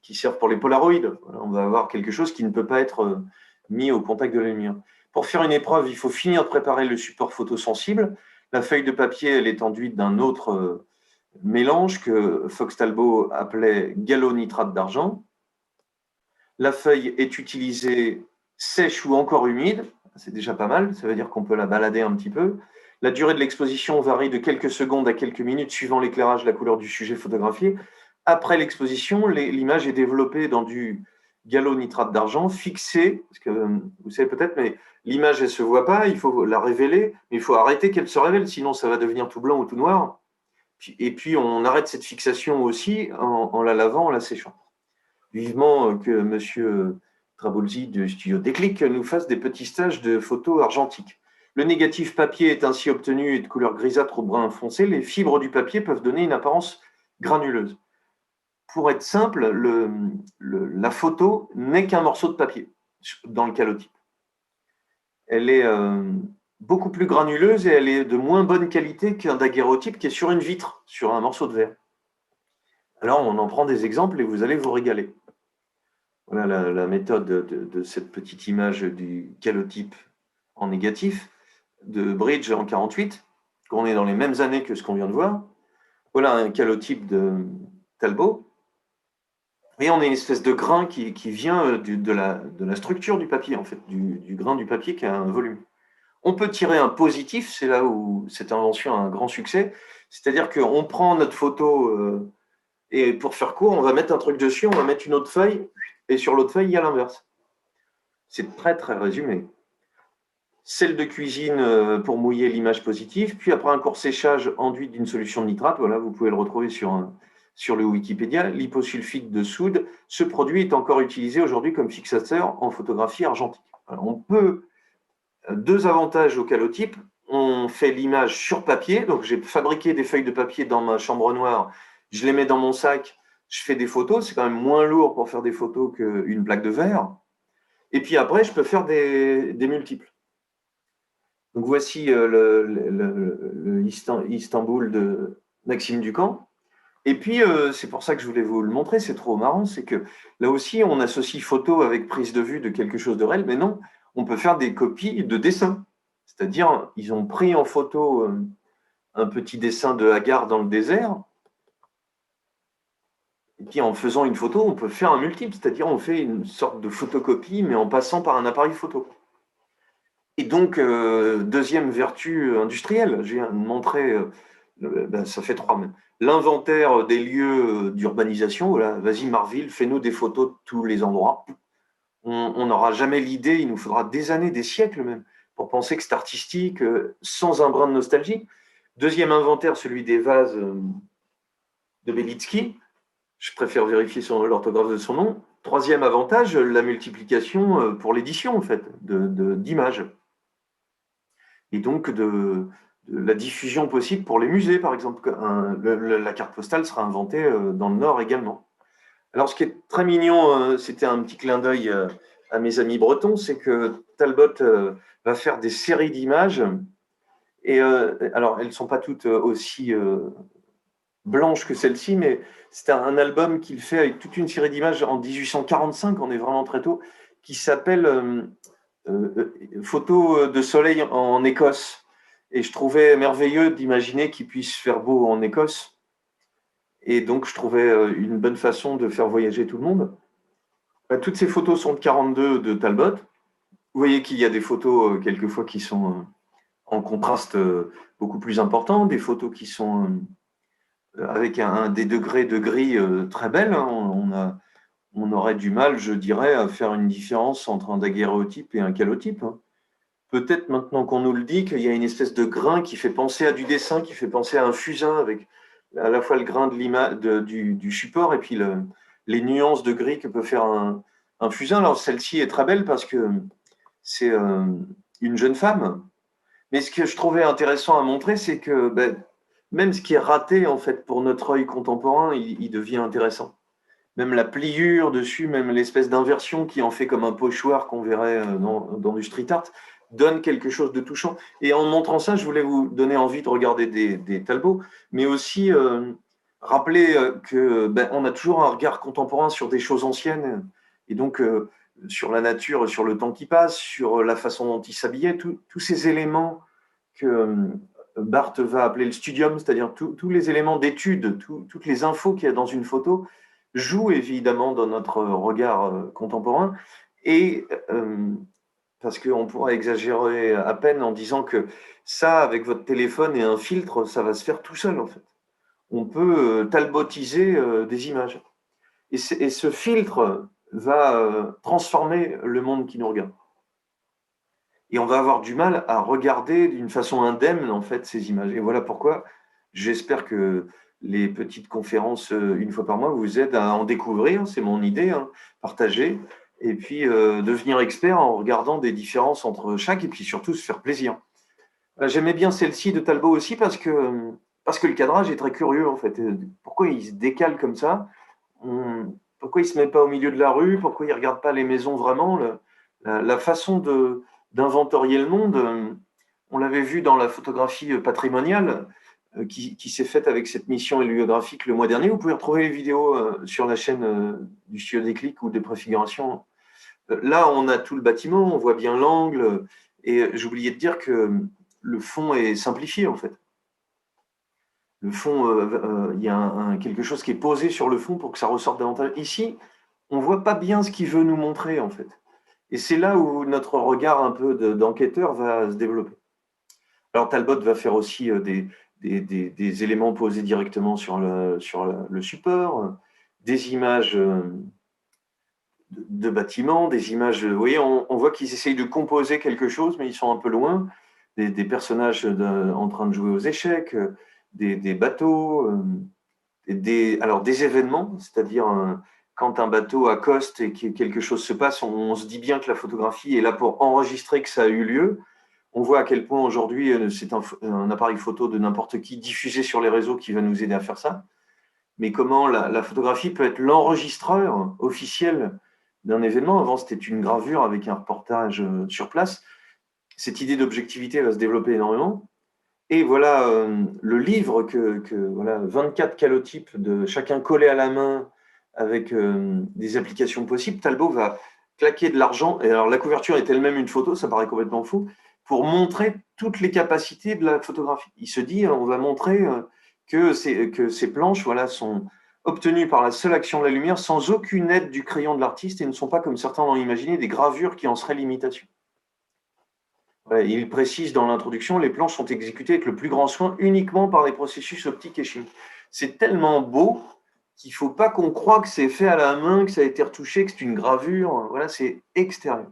qui servent pour les polaroïdes. Voilà, on va avoir quelque chose qui ne peut pas être mis au contact de la lumière. Pour faire une épreuve, il faut finir de préparer le support photosensible. La feuille de papier, elle est enduite d'un autre mélange que Fox Talbot appelait galonitrate d'argent. La feuille est utilisée sèche ou encore humide. C'est déjà pas mal, ça veut dire qu'on peut la balader un petit peu. La durée de l'exposition varie de quelques secondes à quelques minutes suivant l'éclairage, la couleur du sujet photographié. Après l'exposition, l'image est développée dans du galonitrate d'argent fixé, parce que vous savez peut-être, mais l'image, elle ne se voit pas, il faut la révéler, mais il faut arrêter qu'elle se révèle, sinon ça va devenir tout blanc ou tout noir. Et puis, on arrête cette fixation aussi en la lavant, en la séchant. Vivement que M. Trabulsi du studio Déclic nous fasse des petits stages de photos argentiques. Le négatif papier est ainsi obtenu et de couleur grisâtre ou brun foncé. Les fibres du papier peuvent donner une apparence granuleuse. Pour être simple, la photo n'est qu'un morceau de papier dans le calotype. Elle est beaucoup plus granuleuse et elle est de moins bonne qualité qu'un daguerréotype qui est sur une vitre, sur un morceau de verre. Alors, on en prend des exemples et vous allez vous régaler. Voilà la méthode de cette petite image du calotype en négatif de Bridge en 48, qu'on est dans les mêmes années que ce qu'on vient de voir. Voilà un calotype de Talbot. Et on a une espèce de grain qui vient de la structure du papier, en fait, du grain du papier qui a un volume. On peut tirer un positif, c'est là où cette invention a un grand succès, c'est-à-dire qu'on prend notre photo et pour faire court, on va mettre un truc dessus, on va mettre une autre feuille, et sur l'autre feuille, il y a l'inverse. C'est très, très résumé. Sel de cuisine pour mouiller l'image positive, puis après un court séchage enduit d'une solution de nitrate, voilà, vous pouvez le retrouver sur le Wikipédia, l'hyposulfite de soude. Ce produit est encore utilisé aujourd'hui comme fixateur en photographie argentique. Alors, on peut, deux avantages au calotype, on fait l'image sur papier, donc j'ai fabriqué des feuilles de papier dans ma chambre noire, je les mets dans mon sac, je fais des photos, c'est quand même moins lourd pour faire des photos qu'une plaque de verre. Et puis après, je peux faire des multiples. Donc voici le Istanbul de Maxime Ducamp. Et puis, c'est pour ça que je voulais vous le montrer, c'est trop marrant, c'est que là aussi, on associe photo avec prise de vue de quelque chose de réel, mais non, on peut faire des copies de dessins. C'est-à-dire, ils ont pris en photo un petit dessin de Hagar dans le désert, et puis en faisant une photo, on peut faire un multiple, c'est-à-dire on fait une sorte de photocopie, mais en passant par un appareil photo. Et donc, deuxième vertu industrielle, je viens de montrer, ça fait 3 même, l'inventaire des lieux d'urbanisation. Voilà, vas-y Marville, fais-nous des photos de tous les endroits. On n'aura jamais l'idée, il nous faudra des années, des siècles même, pour penser que c'est artistique, sans un brin de nostalgie. Deuxième inventaire, celui des vases de Belitsky. Je préfère vérifier l'orthographe de son nom. Troisième avantage, la multiplication pour l'édition, en fait, d'images. Et donc de la diffusion possible pour les musées, par exemple. La carte postale sera inventée dans le Nord également. Alors, ce qui est très mignon, c'était un petit clin d'œil à mes amis bretons, c'est que Talbot va faire des séries d'images. Et alors, elles ne sont pas toutes aussi blanches que celle-ci, mais c'est un album qu'il fait avec toute une série d'images en 1845, on est vraiment très tôt, qui s'appelle Photos de soleil en Écosse. Et je trouvais merveilleux d'imaginer qu'il puisse faire beau en Écosse. Et donc, je trouvais une bonne façon de faire voyager tout le monde. Toutes ces photos sont de 42 de Talbot. Vous voyez qu'il y a des photos, quelquefois, qui sont en contraste beaucoup plus important, des photos qui sont avec des degrés de gris très belles. On aurait du mal, je dirais, à faire une différence entre un daguerréotype et un calotype. Peut-être maintenant qu'on nous le dit, qu'il y a une espèce de grain qui fait penser à du dessin, qui fait penser à un fusain avec à la fois le grain du support et puis les nuances de gris que peut faire un fusain. Alors celle-ci est très belle parce que c'est une jeune femme. Mais ce que je trouvais intéressant à montrer, c'est que même ce qui est raté en fait pour notre œil contemporain, il devient intéressant. Même la pliure dessus, même l'espèce d'inversion qui en fait comme un pochoir qu'on verrait dans du street art, donne quelque chose de touchant. Et en montrant ça, je voulais vous donner envie de regarder des Talbot, mais aussi rappeler qu'on a toujours un regard contemporain sur des choses anciennes, et donc sur la nature, sur le temps qui passe, sur la façon dont il s'habillait, tous ces éléments que Barthes va appeler le studium, c'est-à-dire tous les éléments d'étude, toutes les infos qu'il y a dans une photo, jouent évidemment dans notre regard contemporain. Et parce qu'on pourrait exagérer à peine en disant que ça, avec votre téléphone et un filtre, ça va se faire tout seul en fait. On peut talbotiser des images. Et ce filtre va transformer le monde qui nous regarde. Et on va avoir du mal à regarder d'une façon indemne en fait ces images. Et voilà pourquoi j'espère que les petites conférences une fois par mois vous aident à en découvrir, c'est mon idée, partager, et puis devenir expert en regardant des différences entre chaque, et puis surtout se faire plaisir. J'aimais bien celle-ci de Talbot aussi parce que le cadrage est très curieux en fait. Pourquoi il se décale comme ça? Pourquoi il ne se met pas au milieu de la rue? Pourquoi il ne regarde pas les maisons vraiment? La façon d'inventorier le monde, on l'avait vu dans la photographie patrimoniale qui s'est faite avec cette mission héliographique le mois dernier. Vous pouvez retrouver les vidéos sur la chaîne du Studio des Clics ou des préfigurations. Là, on a tout le bâtiment, on voit bien l'angle, et j'oubliais de dire que le fond est simplifié en fait. Le fond, il y a quelque chose qui est posé sur le fond pour que ça ressorte davantage. Ici, on ne voit pas bien ce qu'il veut nous montrer en fait. Et c'est là où notre regard un peu d'enquêteur va se développer. Alors Talbot va faire aussi des éléments posés directement sur le support, des images de bâtiments, des images. Vous voyez, on voit qu'ils essayent de composer quelque chose, mais ils sont un peu loin. Des personnages en train de jouer aux échecs, des bateaux, alors des événements, c'est-à-dire quand un bateau accoste et que quelque chose se passe, on se dit bien que la photographie est là pour enregistrer que ça a eu lieu. On voit à quel point aujourd'hui c'est un appareil photo de n'importe qui diffusé sur les réseaux qui va nous aider à faire ça. mais comment la photographie peut être l'enregistreur officiel d'un événement. Avant, c'était une gravure avec un reportage sur place. Cette idée d'objectivité va se développer énormément. Et voilà le livre voilà, 24 calotypes de chacun collé à la main avec des applications possibles. Talbot va claquer de l'argent, et alors la couverture est elle-même une photo, ça paraît complètement fou, pour montrer toutes les capacités de la photographie. Il se dit, on va montrer que ces planches voilà, sont obtenues par la seule action de la lumière, sans aucune aide du crayon de l'artiste, et ne sont pas, comme certains l'ont imaginé, des gravures qui en seraient l'imitation. Il précise dans l'introduction, les planches sont exécutées avec le plus grand soin uniquement par des processus optiques et chimiques. C'est tellement beau qu'il ne faut pas qu'on croie que c'est fait à la main, que ça a été retouché, que c'est une gravure. Voilà, c'est extérieur.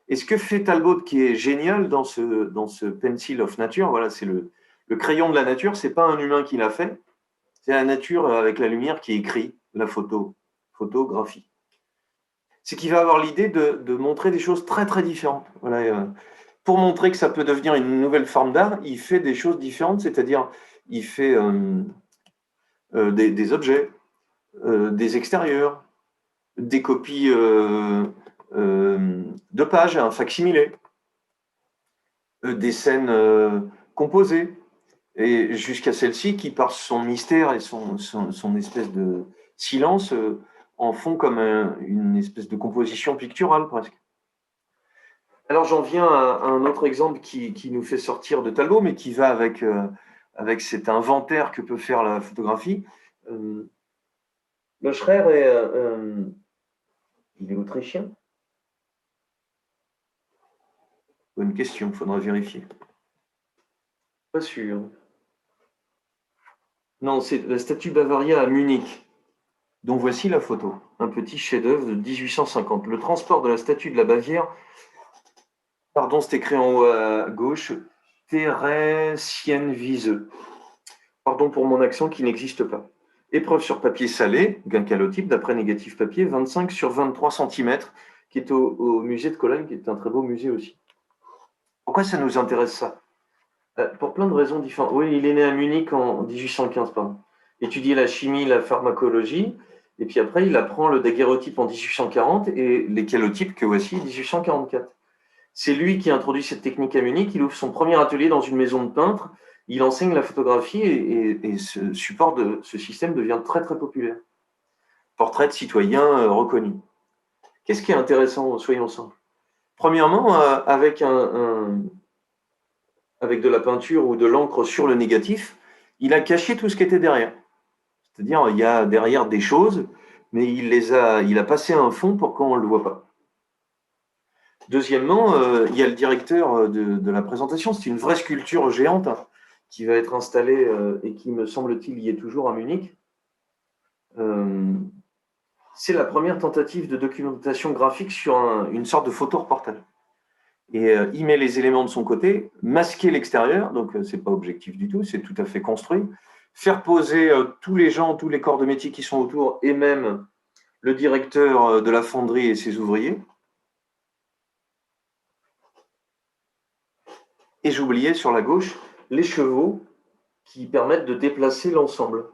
Et ce que fait Talbot qui est génial dans ce Pencil of Nature, voilà, c'est le crayon de la nature, ce n'est pas un humain qui l'a fait, c'est la nature avec la lumière qui écrit la photographie. C'est qu'il va avoir l'idée de montrer des choses très très différentes. Voilà, pour montrer que ça peut devenir une nouvelle forme d'art, il fait des choses différentes, c'est-à-dire il fait des objets, des extérieurs, des copies de pages, un facsimilé, des scènes composées, et jusqu'à celle-ci qui, par son mystère et son espèce de silence, en font comme une espèce de composition picturale presque. Alors j'en viens à un autre exemple qui nous fait sortir de Talbot, mais qui va avec cet inventaire que peut faire la photographie. Le Schrer il est autrichien? Bonne question, il faudra vérifier. Pas sûr. Non, c'est la statue Bavaria à Munich, dont voici la photo. Un petit chef-d'œuvre de 1850. Le transport de la statue de la Bavière. Pardon, c'est écrit en haut à gauche. Theresienwiese. Pardon pour mon accent qui n'existe pas. Épreuve sur papier salé, gain calotype, d'après négatif papier, 25 sur 23 cm, qui est au musée de Cologne, qui est un très beau musée aussi. Pourquoi ça nous intéresse ça? Pour plein de raisons différentes. Oui, il est né à Munich en 1815, pardon. Étudier la chimie, la pharmacologie, et puis après, il apprend le daguerreotype en 1840 et les calotypes que voici en 1844. C'est lui qui a introduit cette technique à Munich. Il ouvre son premier atelier dans une maison de peintre. Il enseigne la photographie et ce support de ce système devient très très populaire. Portrait de citoyen reconnu. Qu'est-ce qui est intéressant, soyons simples? Premièrement, avec de la peinture ou de l'encre sur le négatif, il a caché tout ce qui était derrière. C'est-à-dire, il y a derrière des choses, mais il a passé un fond pour qu'on ne le voit pas. Deuxièmement, il y a le directeur de la présentation. C'est une vraie sculpture géante qui va être installée et qui, me semble-t-il, y est toujours à Munich. C'est la première tentative de documentation graphique sur une sorte de photo-reportage. Et il met les éléments de son côté, masquer l'extérieur, donc ce n'est pas objectif du tout, c'est tout à fait construit. Faire poser tous les gens, tous les corps de métier qui sont autour, et même le directeur de la fonderie et ses ouvriers. Et j'oubliais sur la gauche les chevaux qui permettent de déplacer l'ensemble.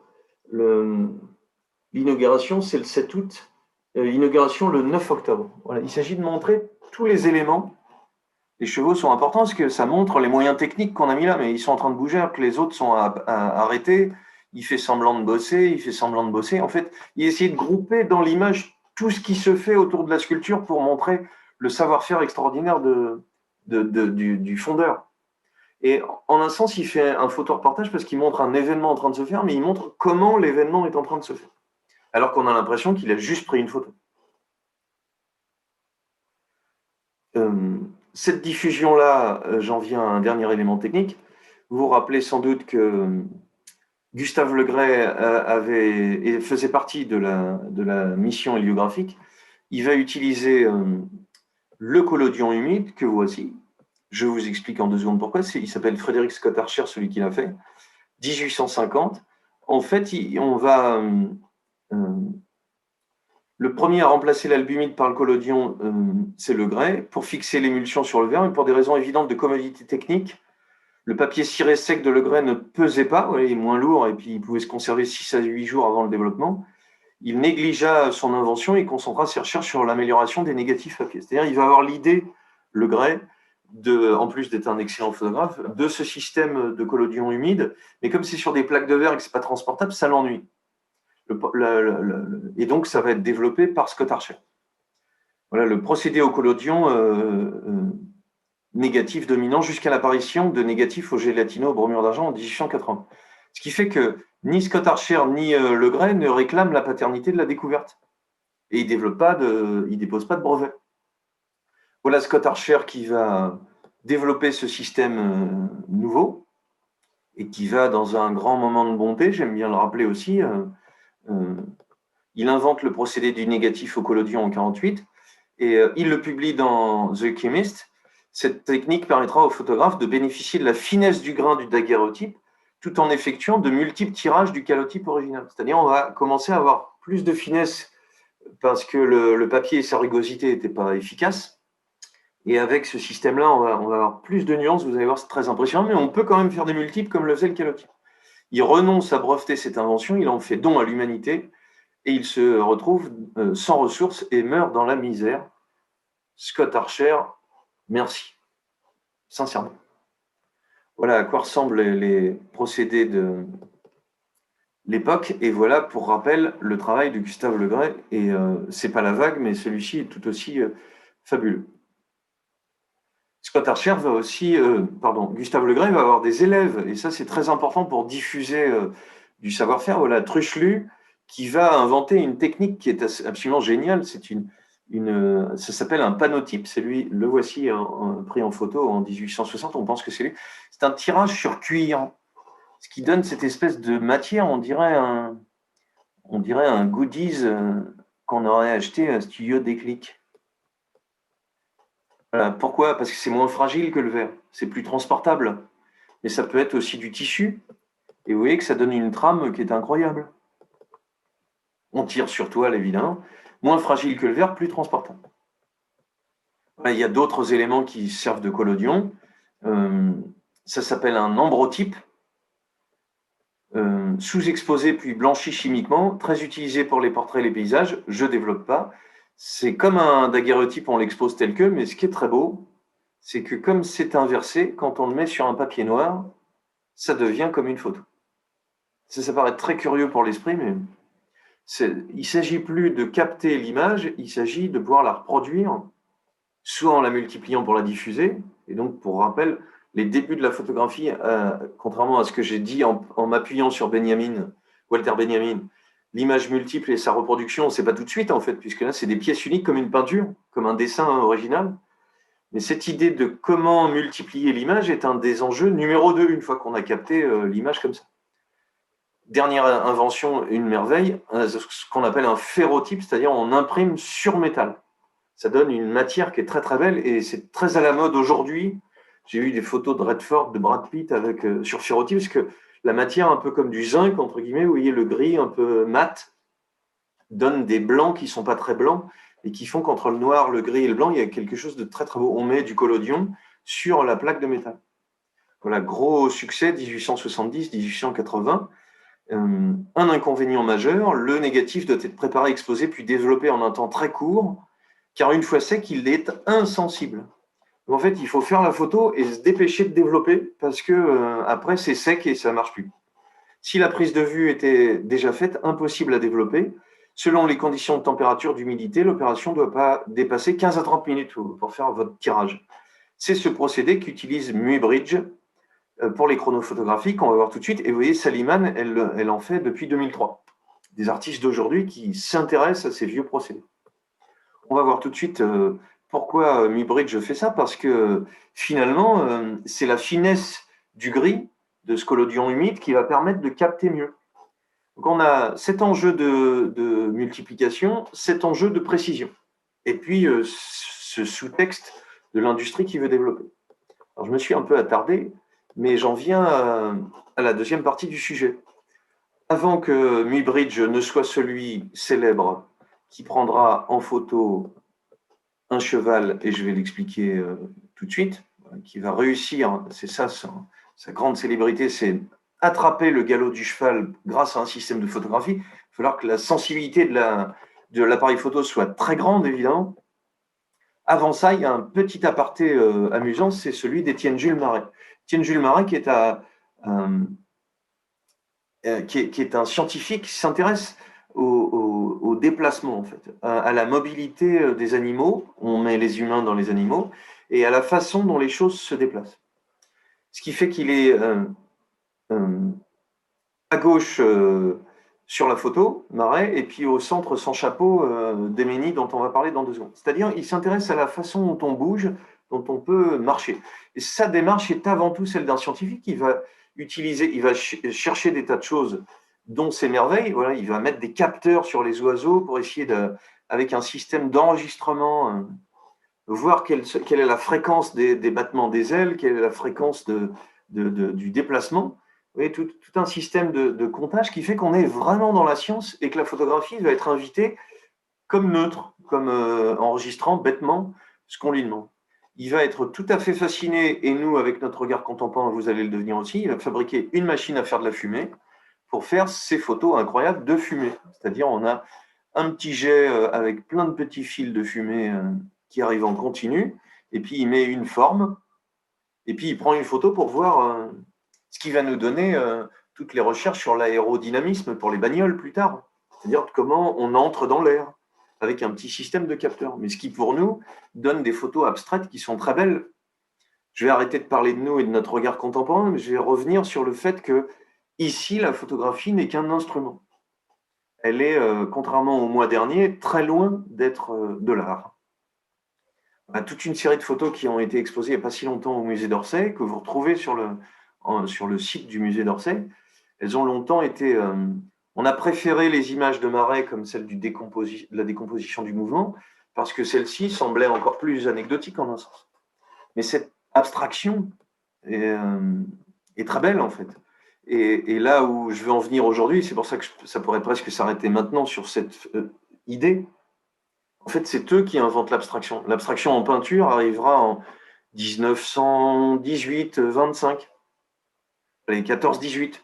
L'inauguration, c'est le 7 août, inauguration le 9 octobre. Voilà. Il s'agit de montrer tous les éléments. Les chevaux sont importants parce que ça montre les moyens techniques qu'on a mis là, mais ils sont en train de bouger alors que les autres sont arrêtés. Il fait semblant de bosser, En fait, il essaie de grouper dans l'image tout ce qui se fait autour de la sculpture pour montrer le savoir-faire extraordinaire du fondeur. Et en un sens, il fait un photoreportage parce qu'il montre un événement en train de se faire, mais il montre comment l'événement est en train de se faire. Alors qu'on a l'impression qu'il a juste pris une photo. Cette diffusion-là, j'en viens à un dernier élément technique. Vous vous rappelez sans doute que Gustave Le Gray faisait partie de la mission héliographique. Il va utiliser le collodion humide que voici. Je vous explique en 2 secondes pourquoi. Il s'appelle Frédéric Scott Archer, celui qui l'a fait. 1850. En fait, le premier à remplacer l'albumide par le collodion, c'est Le Gray, pour fixer l'émulsion sur le verre, mais pour des raisons évidentes de commodité technique, Le papier ciré sec de Legray ne pesait pas, il est moins lourd, et puis il pouvait se conserver 6 à 8 jours avant le développement. Il négligea son invention et concentra ses recherches sur l'amélioration des négatifs papier. C'est-à-dire il va avoir l'idée, Legray, en plus d'être un excellent photographe, de ce système de collodion humide, mais comme c'est sur des plaques de verre et que ce n'est pas transportable, ça l'ennuie. Et donc, ça va être développé par Scott Archer. Voilà le procédé au collodion négatif dominant jusqu'à l'apparition de négatifs au gélatino au bromure d'argent en 1880. Ce qui fait que ni Scott Archer ni Legray ne réclament la paternité de la découverte. Et ils ne déposent pas de brevet. Voilà Scott Archer qui va développer ce système nouveau et qui va dans un grand moment de bonté, j'aime bien le rappeler aussi. Il invente le procédé du négatif au collodion en 1948 et il le publie dans The Chemist. Cette technique permettra aux photographes de bénéficier de la finesse du grain du daguerréotype tout en effectuant de multiples tirages du calotype original. C'est-à-dire on va commencer à avoir plus de finesse parce que le papier et sa rugosité n'étaient pas efficaces. Et avec ce système-là, on va avoir plus de nuances. Vous allez voir, c'est très impressionnant, mais on peut quand même faire des multiples comme le faisait le calotype. Il renonce à breveter cette invention, il en fait don à l'humanité et il se retrouve sans ressources et meurt dans la misère. Scott Archer, merci, sincèrement. Voilà à quoi ressemblent les procédés de l'époque. Et voilà, pour rappel, le travail de Gustave Legray. Et c'est pas la vague, mais celui-ci est tout aussi fabuleux. Scott Archer va aussi, Gustave Legray va avoir des élèves. Et ça, c'est très important pour diffuser du savoir-faire. Voilà, Truchelu, qui va inventer une technique qui est absolument géniale. C'est ça s'appelle un panotype. C'est lui, le voici pris en photo en 1860. On pense que c'est lui. C'est un tirage sur cuir, ce qui donne cette espèce de matière. On dirait un goodies qu'on aurait acheté à un studio Déclic. Voilà. Pourquoi? Parce que c'est moins fragile que le verre. C'est plus transportable. Mais ça peut être aussi du tissu. Et vous voyez que ça donne une trame qui est incroyable. On tire sur toile, évidemment. Moins fragile que le verre, plus transportable. Voilà, il y a d'autres éléments qui servent de collodion. Ça s'appelle un ambrotype. Sous-exposé puis blanchi chimiquement, très utilisé pour les portraits et les paysages. Je ne développe pas. C'est comme un daguerreotype, on l'expose tel que, mais ce qui est très beau, c'est que comme c'est inversé, quand on le met sur un papier noir, ça devient comme une photo. Ça paraît très curieux pour l'esprit, mais il ne s'agit plus de capter l'image, il s'agit de pouvoir la reproduire, soit en la multipliant pour la diffuser, et donc pour rappel, les débuts de la photographie, contrairement à ce que j'ai dit en m'appuyant sur Walter Benjamin, l'image multiple et sa reproduction, c'est pas tout de suite en fait, puisque là c'est des pièces uniques comme une peinture, comme un dessin original. Mais cette idée de comment multiplier l'image est un des enjeux numéro 2, une fois qu'on a capté l'image comme ça. Dernière invention, une merveille, ce qu'on appelle un ferrotype, c'est-à-dire on imprime sur métal. Ça donne une matière qui est très très belle et c'est très à la mode aujourd'hui. J'ai vu des photos de Redford, de Brad Pitt sur ferrotype, parce que la matière, un peu comme du zinc, entre guillemets, vous voyez, le gris un peu mat, donne des blancs qui ne sont pas très blancs et qui font qu'entre le noir, le gris et le blanc, il y a quelque chose de très très beau. On met du collodion sur la plaque de métal. Voilà, gros succès, 1870-1880. Un inconvénient majeur, le négatif doit être préparé, exposé, puis développé en un temps très court, car une fois sec, il est insensible. En fait, il faut faire la photo et se dépêcher de développer, parce que après, c'est sec et ça ne marche plus. Si la prise de vue était déjà faite, impossible à développer. Selon les conditions de température, d'humidité, l'opération ne doit pas dépasser 15 à 30 minutes pour faire votre tirage. C'est ce procédé qu'utilise Muybridge pour les chronophotographies, qu'on va voir tout de suite. Et vous voyez, Saliman, elle en fait depuis 2003. Des artistes d'aujourd'hui qui s'intéressent à ces vieux procédés. On va voir tout de suite pourquoi Muybridge fait ça, parce que finalement, c'est la finesse du gris, de ce collodion humide, qui va permettre de capter mieux. Donc on a cet enjeu de multiplication, cet enjeu de précision. Et puis ce sous-texte de l'industrie qui veut développer. Alors je me suis un peu attardé, mais j'en viens à la deuxième partie du sujet. Avant que Muybridge ne soit celui célèbre qui prendra en photo un cheval, et je vais l'expliquer tout de suite, qui va réussir, c'est ça sa grande célébrité, c'est attraper le galop du cheval grâce à un système de photographie. Il va falloir que la sensibilité de l'appareil photo soit très grande, évidemment. Avant ça, il y a un petit aparté amusant, c'est celui d'Étienne Jules Marais. Étienne Jules Marais, qui est un scientifique qui s'intéresse au déplacement, en fait, à la mobilité des animaux. On met les humains dans les animaux et à la façon dont les choses se déplacent. Ce qui fait qu'il est à gauche sur la photo, Marais, et puis au centre sans chapeau, Déménie, dont on va parler dans 2 secondes. C'est-à-dire, il s'intéresse à la façon dont on bouge, dont on peut marcher. Et sa démarche est avant tout celle d'un scientifique qui va chercher des tas de choses dont ces merveilles. Voilà, il va mettre des capteurs sur les oiseaux pour essayer avec un système d'enregistrement, voir quelle est la fréquence des battements des ailes, quelle est la fréquence du déplacement. Vous voyez, tout un système de comptage qui fait qu'on est vraiment dans la science et que la photographie va être invitée comme neutre, comme enregistrant bêtement ce qu'on lui demande. Il va être tout à fait fasciné, et nous, avec notre regard contemporain, vous allez le devenir aussi, il va fabriquer une machine à faire de la fumée pour faire ces photos incroyables de fumée. C'est-à-dire, on a un petit jet avec plein de petits fils de fumée qui arrivent en continu, et puis il met une forme, et puis il prend une photo pour voir ce qui va nous donner toutes les recherches sur l'aérodynamisme pour les bagnoles plus tard. C'est-à-dire comment on entre dans l'air avec un petit système de capteurs. Mais ce qui, pour nous, donne des photos abstraites qui sont très belles. Je vais arrêter de parler de nous et de notre regard contemporain, mais je vais revenir sur le fait que ici, la photographie n'est qu'un instrument. Elle est, contrairement au mois dernier, très loin d'être de l'art. On a toute une série de photos qui ont été exposées il n'y a pas si longtemps au musée d'Orsay, que vous retrouvez sur le site du musée d'Orsay. Elles ont longtemps été... on a préféré les images de Marais comme celle de la décomposition du mouvement, parce que celle-ci semblait encore plus anecdotique en un sens. Mais cette abstraction est très belle, en fait. Et là où je veux en venir aujourd'hui, c'est pour ça que ça pourrait presque s'arrêter maintenant sur cette idée. En fait, c'est eux qui inventent l'abstraction. L'abstraction en peinture arrivera en 1918-25, les 14-18.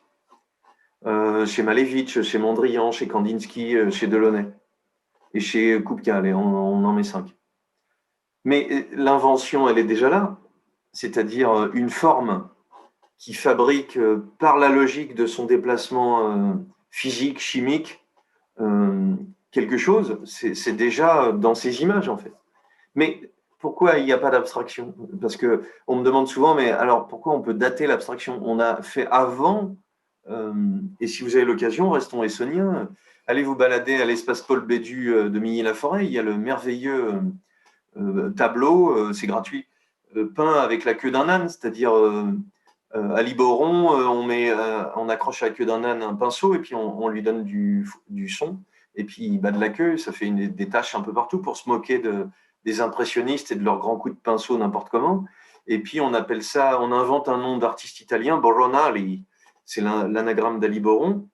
Chez Malevich, chez Mondrian, chez Kandinsky, chez Delaunay et chez Kupka, allez, on en met 5. Mais l'invention, elle est déjà là, c'est-à-dire une forme qui fabrique par la logique de son déplacement physique, chimique, quelque chose, c'est déjà dans ces images en fait. Mais pourquoi il n'y a pas d'abstraction? Parce qu'on me demande souvent, mais alors pourquoi on peut dater l'abstraction? On a fait avant, et si vous avez l'occasion, restons essoniens, allez vous balader à l'espace Paul Bédu de Milly-la-Forêt, il y a le merveilleux tableau, c'est gratuit, peint avec la queue d'un âne, c'est-à-dire à Liboron, on accroche à la queue d'un âne un pinceau et puis on lui donne du son, et puis il bat de la queue, ça fait des taches un peu partout pour se moquer des impressionnistes et de leurs grands coups de pinceau n'importe comment. Et puis on invente un nom d'artiste italien, Boronali, c'est l'anagramme d'Aliboron,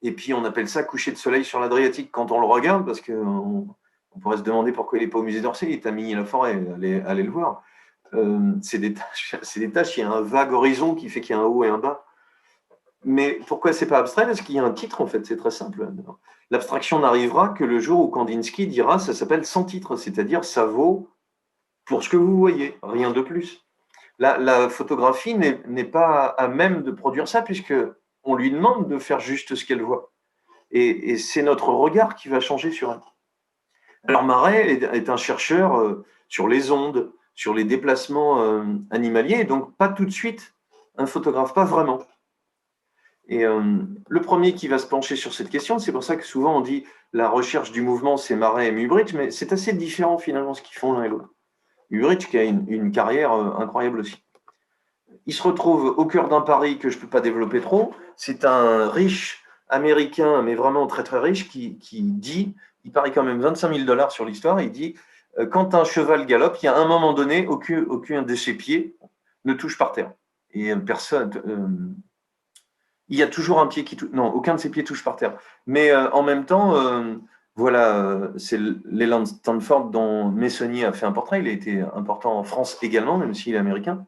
et puis on appelle ça coucher de soleil sur l'Adriatique quand on le regarde, parce qu'on pourrait se demander pourquoi il n'est pas au musée d'Orsay, il est à Milly-la-Forêt, allez le voir. C'est des tâches, il y a un vague horizon qui fait qu'il y a un haut et un bas. Mais pourquoi c'est pas abstrait? Parce qu'il y a un titre, en fait, c'est très simple. L'abstraction n'arrivera que le jour où Kandinsky dira ça s'appelle sans titre, c'est-à-dire ça vaut pour ce que vous voyez, rien de plus. La photographie n'est pas à même de produire ça, puisqu'on lui demande de faire juste ce qu'elle voit. Et c'est notre regard qui va changer sur elle. Alors Marais est un chercheur sur les ondes, sur les déplacements animaliers, donc pas tout de suite un photographe, pas vraiment. Et le premier qui va se pencher sur cette question, c'est pour ça que souvent on dit la recherche du mouvement, c'est Marais et Muybridge, mais c'est assez différent finalement ce qu'ils font l'un et l'autre. Muybridge qui a une carrière incroyable aussi. Il se retrouve au cœur d'un pari que je ne peux pas développer trop. C'est un riche américain, mais vraiment très très riche, qui dit, il parie quand même 25 000 $ sur l'histoire, il dit quand un cheval galope, il y a un moment donné, aucun de ses pieds ne touche par terre. Et il y a toujours un pied qui touche. Non, aucun de ses pieds touche par terre. Mais en même temps, voilà, c'est l'élan de Stanford dont Messonnier a fait un portrait. Il a été important en France également, même s'il est américain.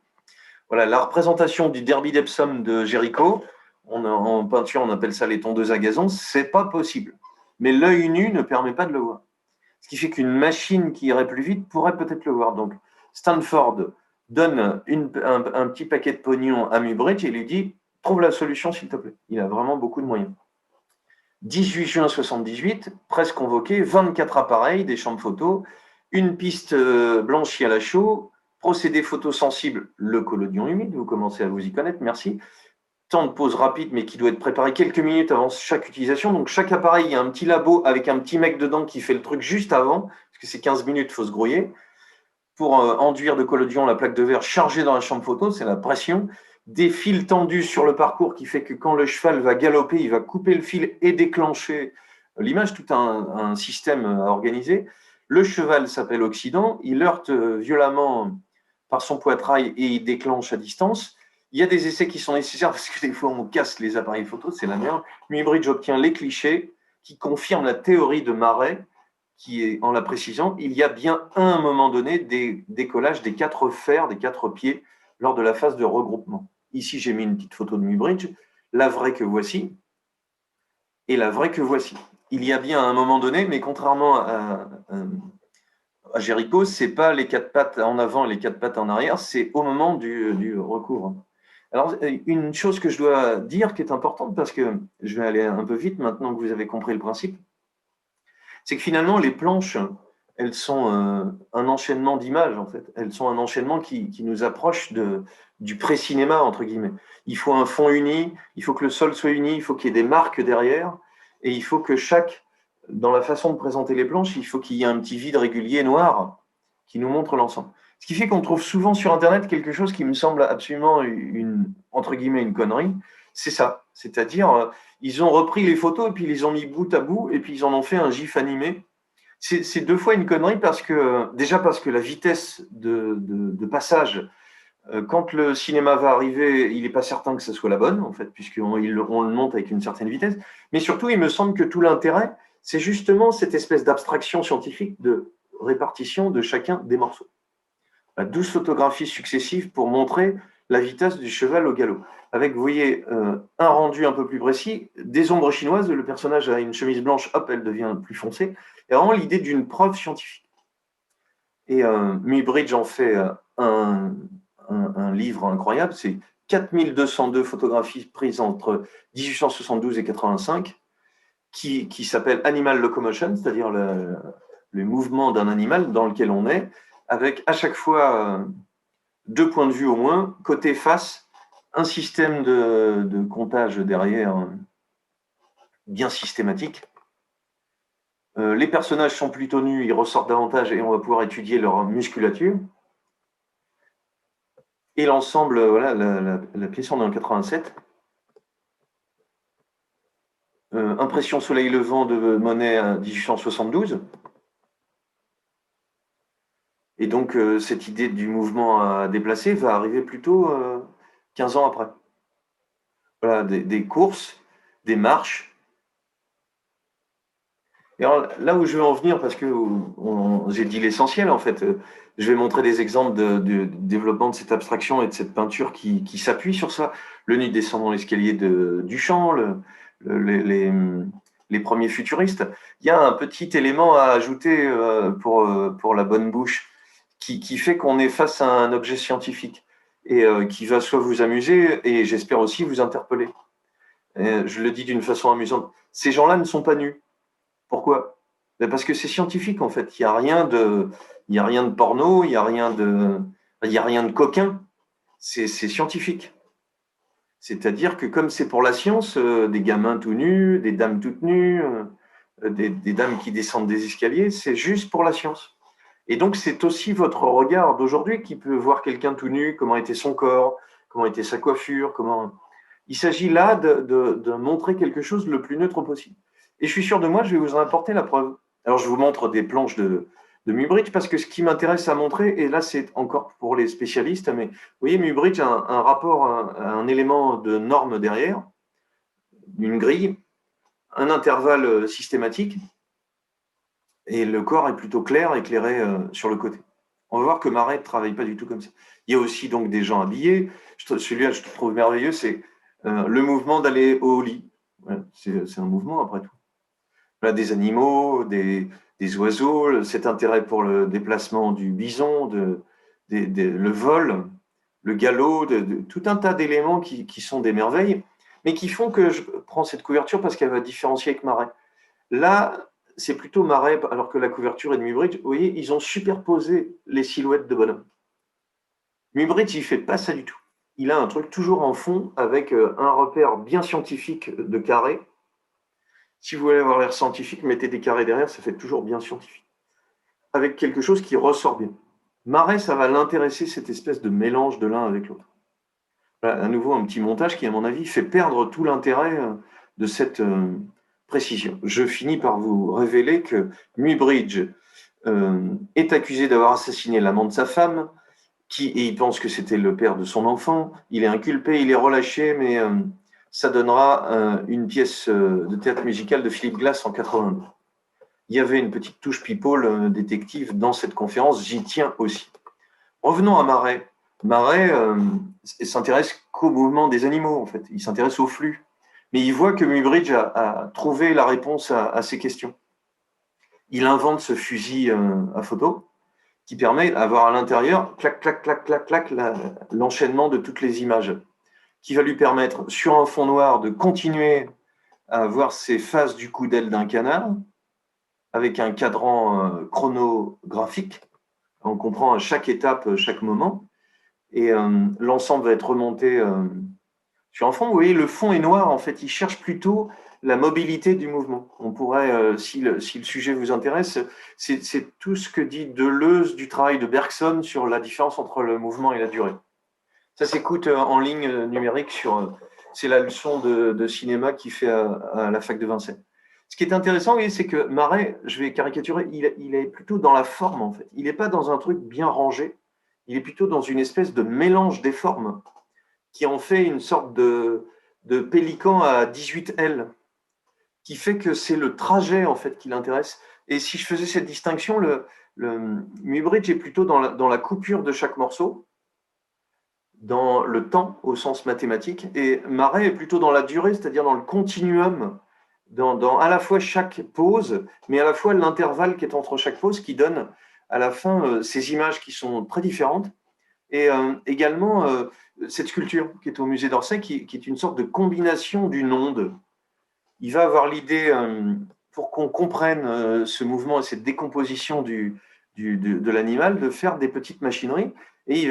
Voilà, la représentation du derby d'Epsom de Jéricho, en peinture, on appelle ça les tondeuses à gazon, c'est pas possible. Mais l'œil nu ne permet pas de le voir. Ce qui fait qu'une machine qui irait plus vite pourrait peut-être le voir. Donc, Stanford donne un petit paquet de pognon à Muybridge et lui dit « Trouve la solution, s'il te plaît ». Il a vraiment beaucoup de moyens. 18 juin 78, presse convoquée, 24 appareils, des chambres photos, une piste blanchie à la chaux, procédé photosensible, le collodion humide, vous commencez à vous y connaître, merci. Temps de pause rapide, mais qui doit être préparé quelques minutes avant chaque utilisation. Donc, chaque appareil, il y a un petit labo avec un petit mec dedans qui fait le truc juste avant, parce que c'est 15 minutes, il faut se grouiller. Pour enduire de collodion la plaque de verre chargée dans la chambre photo, c'est la pression. Des fils tendus sur le parcours qui fait que quand le cheval va galoper, il va couper le fil et déclencher l'image, tout un système à organiser. Le cheval s'appelle Occident, il heurte violemment par son poitrail et il déclenche à distance. Il y a des essais qui sont nécessaires parce que des fois on casse les appareils photo, c'est la merde. Muybridge obtient les clichés qui confirment la théorie de Marey, qui est en la précisant, il y a bien à un moment donné des décollages des 4 fers, des 4 pieds lors de la phase de regroupement. Ici, j'ai mis une petite photo de Muybridge, la vraie que voici et la vraie que voici. Il y a bien à un moment donné, mais contrairement à Jéricho, ce n'est pas les 4 pattes en avant et les 4 pattes en arrière, c'est au moment du recours. Alors, une chose que je dois dire qui est importante, parce que je vais aller un peu vite maintenant que vous avez compris le principe, c'est que finalement, les planches, elles sont un enchaînement d'images, en fait. Elles sont un enchaînement qui nous approche du pré-cinéma, entre guillemets. Il faut un fond uni, il faut que le sol soit uni, il faut qu'il y ait des marques derrière, et il faut que dans la façon de présenter les planches, il faut qu'il y ait un petit vide régulier noir qui nous montre l'ensemble. Ce qui fait qu'on trouve souvent sur Internet quelque chose qui me semble absolument entre guillemets, une connerie. C'est ça. C'est-à-dire, ils ont repris les photos et puis ils les ont mis bout à bout et puis ils en ont fait un gif animé. C'est 2 fois une connerie parce que, déjà parce que la vitesse de passage, quand le cinéma va arriver, il n'est pas certain que ce soit la bonne, en fait, puisqu'on le monte avec une certaine vitesse. Mais surtout, il me semble que tout l'intérêt, c'est justement cette espèce d'abstraction scientifique de répartition de chacun des morceaux. 12 photographies successives pour montrer la vitesse du cheval au galop. Avec, vous voyez, un rendu un peu plus précis, des ombres chinoises, le personnage a une chemise blanche, hop, elle devient plus foncée. Et vraiment l'idée d'une preuve scientifique. Et Muybridge en fait un livre incroyable, c'est 4202 photographies prises entre 1872 et 85, qui s'appelle Animal Locomotion, c'est-à-dire le mouvement d'un animal dans lequel on est, avec à chaque fois 2 points de vue au moins, côté face, un système de comptage derrière bien systématique. Les personnages sont plutôt nus, ils ressortent davantage et on va pouvoir étudier leur musculature. Et l'ensemble, voilà, la pièce on est en 87. Impression soleil levant de Monet 1872. Et donc, cette idée du mouvement à déplacer va arriver plutôt 15 ans après. Voilà, des courses, des marches. Et alors, là où je veux en venir, parce que j'ai dit l'essentiel, en fait, je vais montrer des exemples de développement de cette abstraction et de cette peinture qui s'appuie sur ça. Le nid descendant l'escalier de Duchamp, les premiers futuristes. Il y a un petit élément à ajouter pour la bonne bouche qui fait qu'on est face à un objet scientifique et qui va soit vous amuser et j'espère aussi vous interpeller. Je le dis d'une façon amusante. Ces gens-là ne sont pas nus. Pourquoi? Parce que c'est scientifique en fait. Il n'y a rien de porno, il n'y a rien de coquin. C'est scientifique. C'est-à-dire que comme c'est pour la science, des gamins tout nus, des dames toutes nues, des dames qui descendent des escaliers, c'est juste pour la science. Et donc c'est aussi votre regard d'aujourd'hui qui peut voir quelqu'un tout nu, comment était son corps, comment était sa coiffure, comment. Il s'agit là de montrer quelque chose le plus neutre possible. Et je suis sûr de moi, je vais vous en apporter la preuve. Alors, je vous montre des planches de Muybridge parce que ce qui m'intéresse à montrer, et là, c'est encore pour les spécialistes, mais vous voyez, Muybridge a un rapport, un élément de norme derrière, une grille, un intervalle systématique, et le corps est plutôt clair, éclairé sur le côté. On va voir que Marais ne travaille pas du tout comme ça. Il y a aussi donc des gens habillés. Celui-là, je trouve merveilleux, c'est le mouvement d'aller au lit. Voilà, c'est un mouvement après tout. Voilà, des animaux, des oiseaux, cet intérêt pour le déplacement du bison, le vol, le galop, tout un tas d'éléments qui sont des merveilles, mais qui font que je prends cette couverture parce qu'elle va différencier avec Marais. Là, c'est plutôt Marais, alors que la couverture est de Muybridge. Vous voyez, ils ont superposé les silhouettes de bonhomme. Muybridge, il ne fait pas ça du tout. Il a un truc toujours en fond avec un repère bien scientifique de carré. Si vous voulez avoir l'air scientifique, mettez des carrés derrière, ça fait toujours bien scientifique. Avec quelque chose qui ressort bien. Marais, ça va l'intéresser, cette espèce de mélange de l'un avec l'autre. Voilà, à nouveau, un petit montage qui, à mon avis, fait perdre tout l'intérêt de cette précision. Je finis par vous révéler que Muybridge est accusé d'avoir assassiné l'amant de sa femme, et il pense que c'était le père de son enfant. Il est inculpé, il est relâché, mais ça donnera une pièce de théâtre musical de Philip Glass en 82. Il y avait une petite touche people détective dans cette conférence, j'y tiens aussi. Revenons à Marais. Marais s'intéresse qu'au mouvement des animaux, en fait. Il s'intéresse au flux. Mais il voit que Muybridge a trouvé la réponse à ces questions. Il invente ce fusil à photo qui permet d'avoir à l'intérieur, clac, clac, clac, clac, clac, l'enchaînement de toutes les images, qui va lui permettre, sur un fond noir, de continuer à voir ces faces du coup d'aile d'un canard, avec un cadran chronographique. On comprend à chaque étape, chaque moment. Et l'ensemble va être remonté sur un fond. Vous voyez, le fond est noir, en fait. Il cherche plutôt la mobilité du mouvement. On pourrait, si le sujet vous intéresse, c'est tout ce que dit Deleuze du travail de Bergson sur la différence entre le mouvement et la durée. Ça s'écoute en ligne numérique c'est la leçon de cinéma qu'il fait à la fac de Vincennes. Ce qui est intéressant, oui, c'est que Marais, je vais caricaturer, il est plutôt dans la forme, en fait. Il n'est pas dans un truc bien rangé, il est plutôt dans une espèce de mélange des formes qui en fait une sorte de pélican à 18 ailes, qui fait que c'est le trajet, en fait, qui l'intéresse. Et si je faisais cette distinction, le Muybridge est plutôt dans la coupure de chaque morceau, dans le temps au sens mathématique, et Marais est plutôt dans la durée, c'est-à-dire dans le continuum, dans à la fois chaque pause, mais à la fois l'intervalle qui est entre chaque pause, qui donne à la fin ces images qui sont très différentes, et également cette sculpture qui est au musée d'Orsay, qui est une sorte de combination d'une onde. Il va avoir l'idée, pour qu'on comprenne ce mouvement et cette décomposition de l'animal, de faire des petites machineries. Et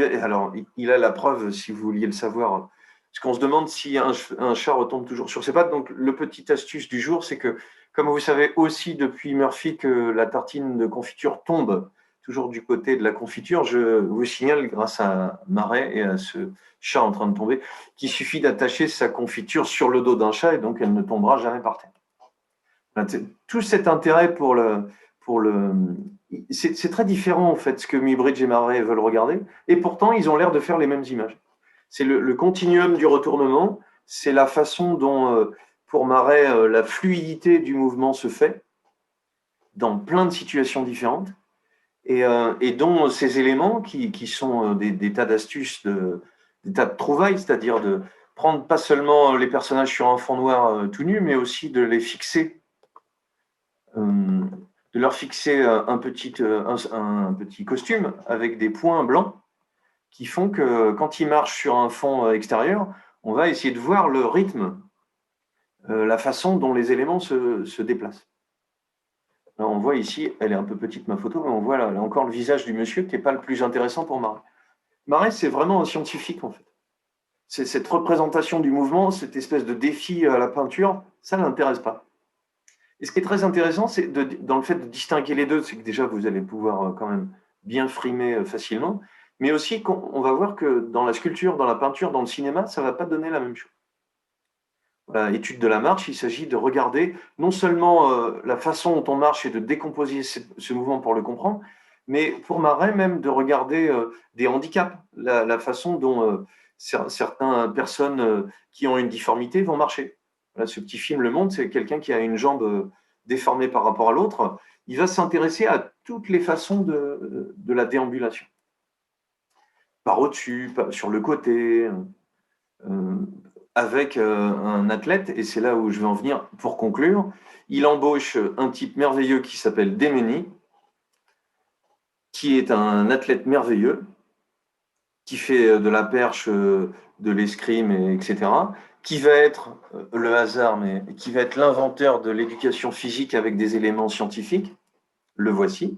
il a la preuve, si vous vouliez le savoir, parce qu'on se demande si un chat retombe toujours sur ses pattes. Donc, le petit astuce du jour, c'est que, comme vous savez aussi depuis Murphy que la tartine de confiture tombe toujours du côté de la confiture, je vous signale, grâce à Marais et à ce chat en train de tomber, qu'il suffit d'attacher sa confiture sur le dos d'un chat et donc elle ne tombera jamais par terre. Tout cet intérêt pour le c'est très différent en fait ce que Muybridge et Marais veulent regarder, et pourtant ils ont l'air de faire les mêmes images. C'est le continuum du retournement, c'est la façon dont, pour Marais, la fluidité du mouvement se fait dans plein de situations différentes, et dont ces éléments qui sont des tas d'astuces, des tas de trouvailles, c'est-à-dire de prendre pas seulement les personnages sur un fond noir tout nu, mais aussi de les fixer, de leur fixer un petit costume avec des points blancs qui font que quand ils marchent sur un fond extérieur, on va essayer de voir le rythme, la façon dont les éléments se déplacent. Là, on voit ici, elle est un peu petite ma photo, mais on voit là encore le visage du monsieur qui n'est pas le plus intéressant pour Marais. Marais, c'est vraiment un scientifique en fait. C'est cette représentation du mouvement, cette espèce de défi à la peinture, ça ne l'intéresse pas. Et ce qui est très intéressant, c'est dans le fait de distinguer les deux, c'est que déjà vous allez pouvoir quand même bien frimer facilement, mais aussi qu'on va voir que dans la sculpture, dans la peinture, dans le cinéma, ça ne va pas donner la même chose. Étude de la marche, il s'agit de regarder non seulement la façon dont on marche et de décomposer ce mouvement pour le comprendre, mais pour Marais même de regarder des handicaps, la façon dont certaines personnes qui ont une difformité vont marcher. Là, ce petit film le montre, c'est quelqu'un qui a une jambe déformée par rapport à l'autre. Il va s'intéresser à toutes les façons de la déambulation. Par au-dessus, sur le côté, avec un athlète, et c'est là où je vais en venir pour conclure. Il embauche un type merveilleux qui s'appelle Demeny, qui est un athlète merveilleux, qui fait de la perche, de l'escrime, etc., qui va être le hasard, mais qui va être l'inventeur de l'éducation physique avec des éléments scientifiques, le voici,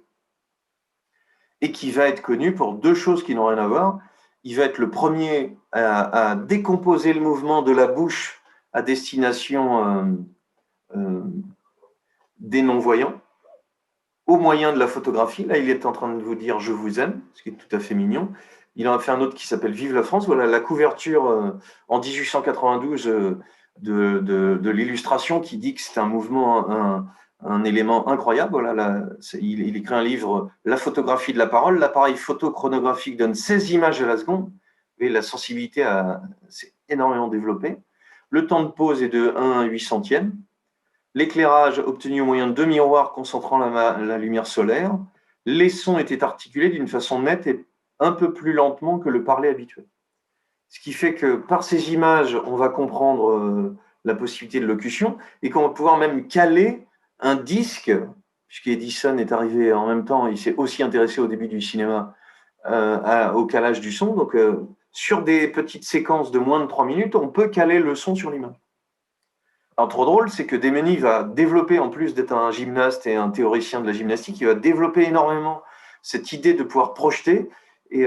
et qui va être connu pour deux choses qui n'ont rien à voir. Il va être le premier à décomposer le mouvement de la bouche à destination des non-voyants, au moyen de la photographie. Là, il est en train de vous dire « Je vous aime », ce qui est tout à fait mignon. Il en a fait un autre qui s'appelle « Vive la France ». Voilà la couverture en 1892 de l'illustration qui dit que c'est un mouvement, un élément incroyable. Voilà, il écrit un livre « La photographie de la parole ». L'appareil photochronographique donne 16 images à la seconde et la sensibilité s'est énormément développée. Le temps de pause est de 1/800e. L'éclairage obtenu au moyen de deux miroirs concentrant la lumière solaire. Les sons étaient articulés d'une façon nette et un peu plus lentement que le parler habituel. Ce qui fait que par ces images, on va comprendre la possibilité de locution et qu'on va pouvoir même caler un disque, puisqu'Edison est arrivé en même temps, il s'est aussi intéressé au début du cinéma au calage du son. Donc, sur des petites séquences de moins de 3 minutes, on peut caler le son sur l'image. Alors, trop drôle, c'est que Demeny va développer, en plus d'être un gymnaste et un théoricien de la gymnastique, il va développer énormément cette idée de pouvoir projeter. Et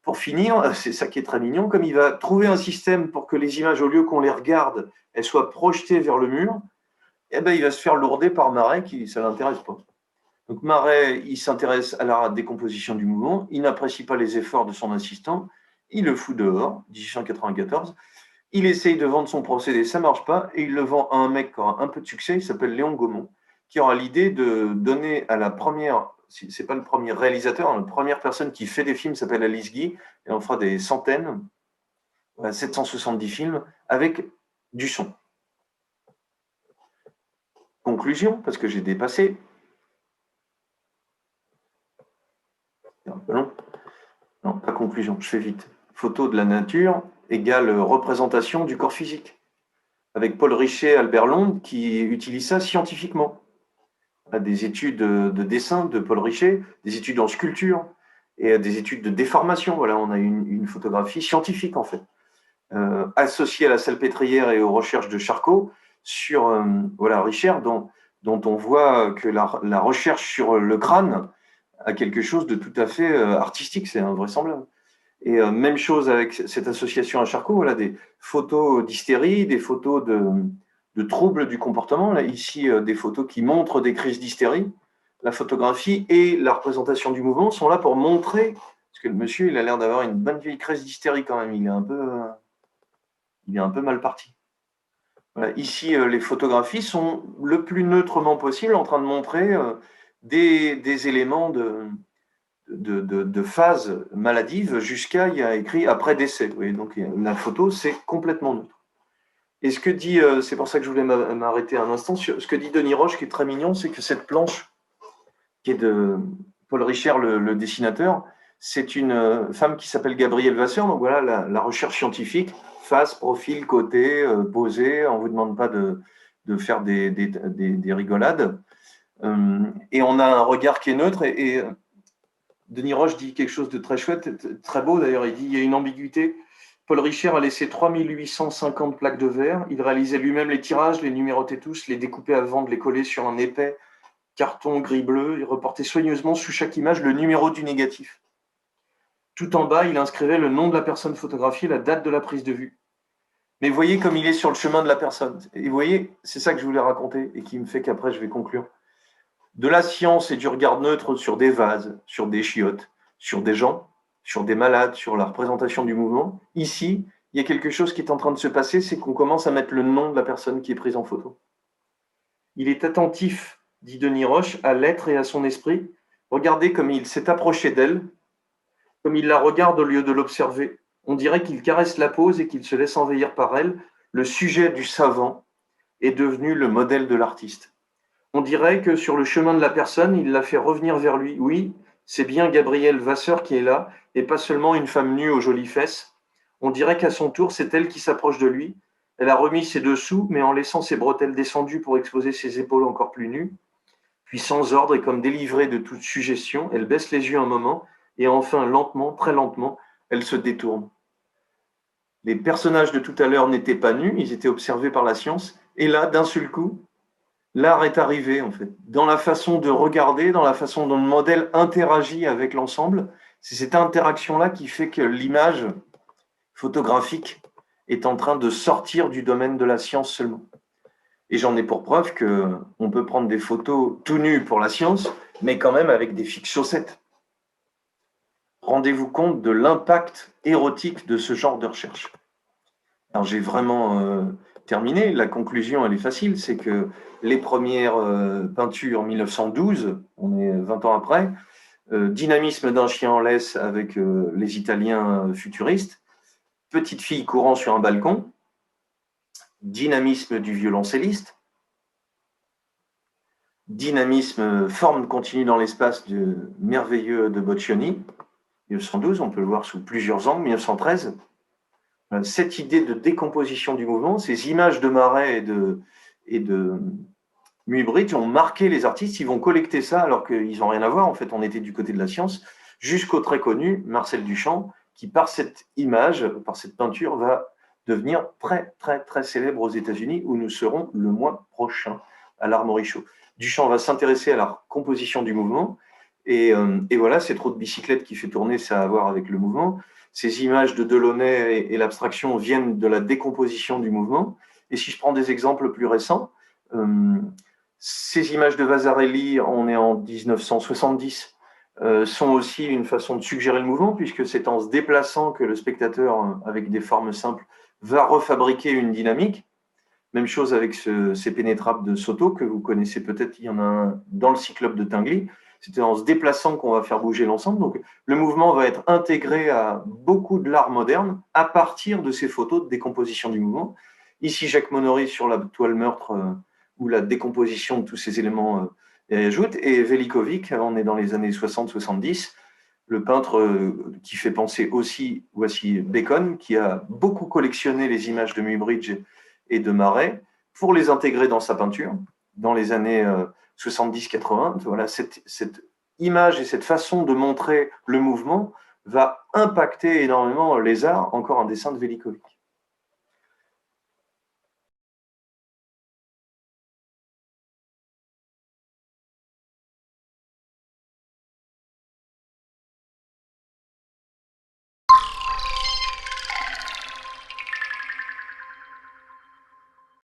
pour finir, c'est ça qui est très mignon, comme il va trouver un système pour que les images, au lieu qu'on les regarde, elles soient projetées vers le mur, eh ben, il va se faire lourder par Marais, qui ça ne l'intéresse pas. Donc Marais, il s'intéresse à la décomposition du mouvement, il n'apprécie pas les efforts de son assistant, il le fout dehors, 1894. Il essaye de vendre son procédé, ça ne marche pas, et il le vend à un mec qui aura un peu de succès, il s'appelle Léon Gaumont, qui aura l'idée de donner à la première, ce n'est pas le premier réalisateur, la première personne qui fait des films s'appelle Alice Guy, et on fera des centaines, 770 films, avec du son. Conclusion, parce que j'ai dépassé. C'est un peu long. Non, pas conclusion, je fais vite. Photo de la nature égale représentation du corps physique. Avec Paul Richet, Albert Londres, qui utilise ça scientifiquement. Des études de dessin de Paul Richet, des études en sculpture et des études de déformation. Voilà, on a une photographie scientifique, en fait, associée à la salpêtrière et aux recherches de Charcot sur voilà, Richet, dont on voit que la recherche sur le crâne a quelque chose de tout à fait artistique, c'est invraisemblable. Et même chose avec cette association à Charcot, voilà, des photos d'hystérie, des photos de troubles du comportement. Là, ici, des photos qui montrent des crises d'hystérie. La photographie et la représentation du mouvement sont là pour montrer, parce que le monsieur, il a l'air d'avoir une bonne vieille crise d'hystérie quand même, il est un peu mal parti. Voilà, ici, les photographies sont le plus neutrement possible en train de montrer des éléments de phase maladive jusqu'à, il y a écrit après décès. Oui, donc la photo, c'est complètement neutre. Et ce que dit, c'est pour ça que je voulais m'arrêter un instant, sur ce que dit Denis Roche, qui est très mignon, c'est que cette planche, qui est de Paul Richer, le dessinateur, c'est une femme qui s'appelle Gabrielle Vasseur. Donc voilà, la recherche scientifique, face, profil, côté, posé, on ne vous demande pas de faire des rigolades. Et on a un regard qui est neutre et Denis Roche dit quelque chose de très chouette, très beau d'ailleurs, il dit il y a une ambiguïté. Paul Richer a laissé 3850 plaques de verre, il réalisait lui-même les tirages, les numérotait tous, les découpait avant de les coller sur un épais carton gris-bleu, il reportait soigneusement sous chaque image le numéro du négatif. Tout en bas, il inscrivait le nom de la personne photographiée, la date de la prise de vue. Mais voyez comme il est sur le chemin de la personne. Et vous voyez, c'est ça que je voulais raconter et qui me fait qu'après je vais conclure. De la science et du regard neutre sur des vases, sur des chiottes, sur des gens, sur des malades, sur la représentation du mouvement. Ici, il y a quelque chose qui est en train de se passer, c'est qu'on commence à mettre le nom de la personne qui est prise en photo. Il est attentif, dit Denis Roche, à l'être et à son esprit. Regardez comme il s'est approché d'elle, comme il la regarde au lieu de l'observer. On dirait qu'il caresse la pose et qu'il se laisse envahir par elle. Le sujet du savant est devenu le modèle de l'artiste. On dirait que sur le chemin de la personne, il l'a fait revenir vers lui. Oui, c'est bien Gabrielle Vasseur qui est là, et pas seulement une femme nue aux jolies fesses. On dirait qu'à son tour, c'est elle qui s'approche de lui. Elle a remis ses dessous, mais en laissant ses bretelles descendues pour exposer ses épaules encore plus nues. Puis sans ordre et comme délivrée de toute suggestion, elle baisse les yeux un moment, et enfin, lentement, très lentement, elle se détourne. Les personnages de tout à l'heure n'étaient pas nus, ils étaient observés par la science, et là, d'un seul coup, l'art est arrivé, en fait, dans la façon de regarder, dans la façon dont le modèle interagit avec l'ensemble. C'est cette interaction-là qui fait que l'image photographique est en train de sortir du domaine de la science seulement. Et j'en ai pour preuve qu'on peut prendre des photos tout nus pour la science, mais quand même avec des fixes chaussettes. Rendez-vous compte de l'impact érotique de ce genre de recherche. Alors j'ai vraiment terminé. La conclusion, elle est facile, c'est que les premières peintures en 1912, on est 20 ans après, dynamisme d'un chien en laisse avec les Italiens futuristes, petite fille courant sur un balcon, dynamisme du violoncelliste, dynamisme, forme continue dans l'espace merveilleux de Boccioni, 1912, on peut le voir sous plusieurs angles, 1913. Cette idée de décomposition du mouvement, ces images de Marais et de Muybridge ont marqué les artistes. Ils vont collecter ça alors qu'ils n'ont rien à voir. En fait, on était du côté de la science, jusqu'au très connu Marcel Duchamp, qui par cette image, par cette peinture, va devenir très, très, très célèbre aux États-Unis, où nous serons le mois prochain à l'Armorichaud. Duchamp va s'intéresser à la composition du mouvement. Et voilà, cette roue de bicyclette qui fait tourner, ça a à voir avec le mouvement. Ces images de Delaunay et l'abstraction viennent de la décomposition du mouvement. Et si je prends des exemples plus récents, ces images de Vasarely, on est en 1970, sont aussi une façon de suggérer le mouvement, puisque c'est en se déplaçant que le spectateur, avec des formes simples, va refabriquer une dynamique. Même chose avec ces pénétrables de Soto, que vous connaissez peut-être, il y en a un dans le Cyclope de Tinguely. C'était en se déplaçant qu'on va faire bouger l'ensemble. Donc, le mouvement va être intégré à beaucoup de l'art moderne à partir de ces photos de décomposition du mouvement. Ici, Jacques Monory sur la toile meurtre, où la décomposition de tous ces éléments ajoute. Et Velikovic, on est dans les années 60-70, le peintre qui fait penser aussi, voici Bacon, qui a beaucoup collectionné les images de Muybridge et de Marais pour les intégrer dans sa peinture dans les années 70-80. Voilà, cette image et cette façon de montrer le mouvement va impacter énormément les arts. Encore un dessin de Velikovic.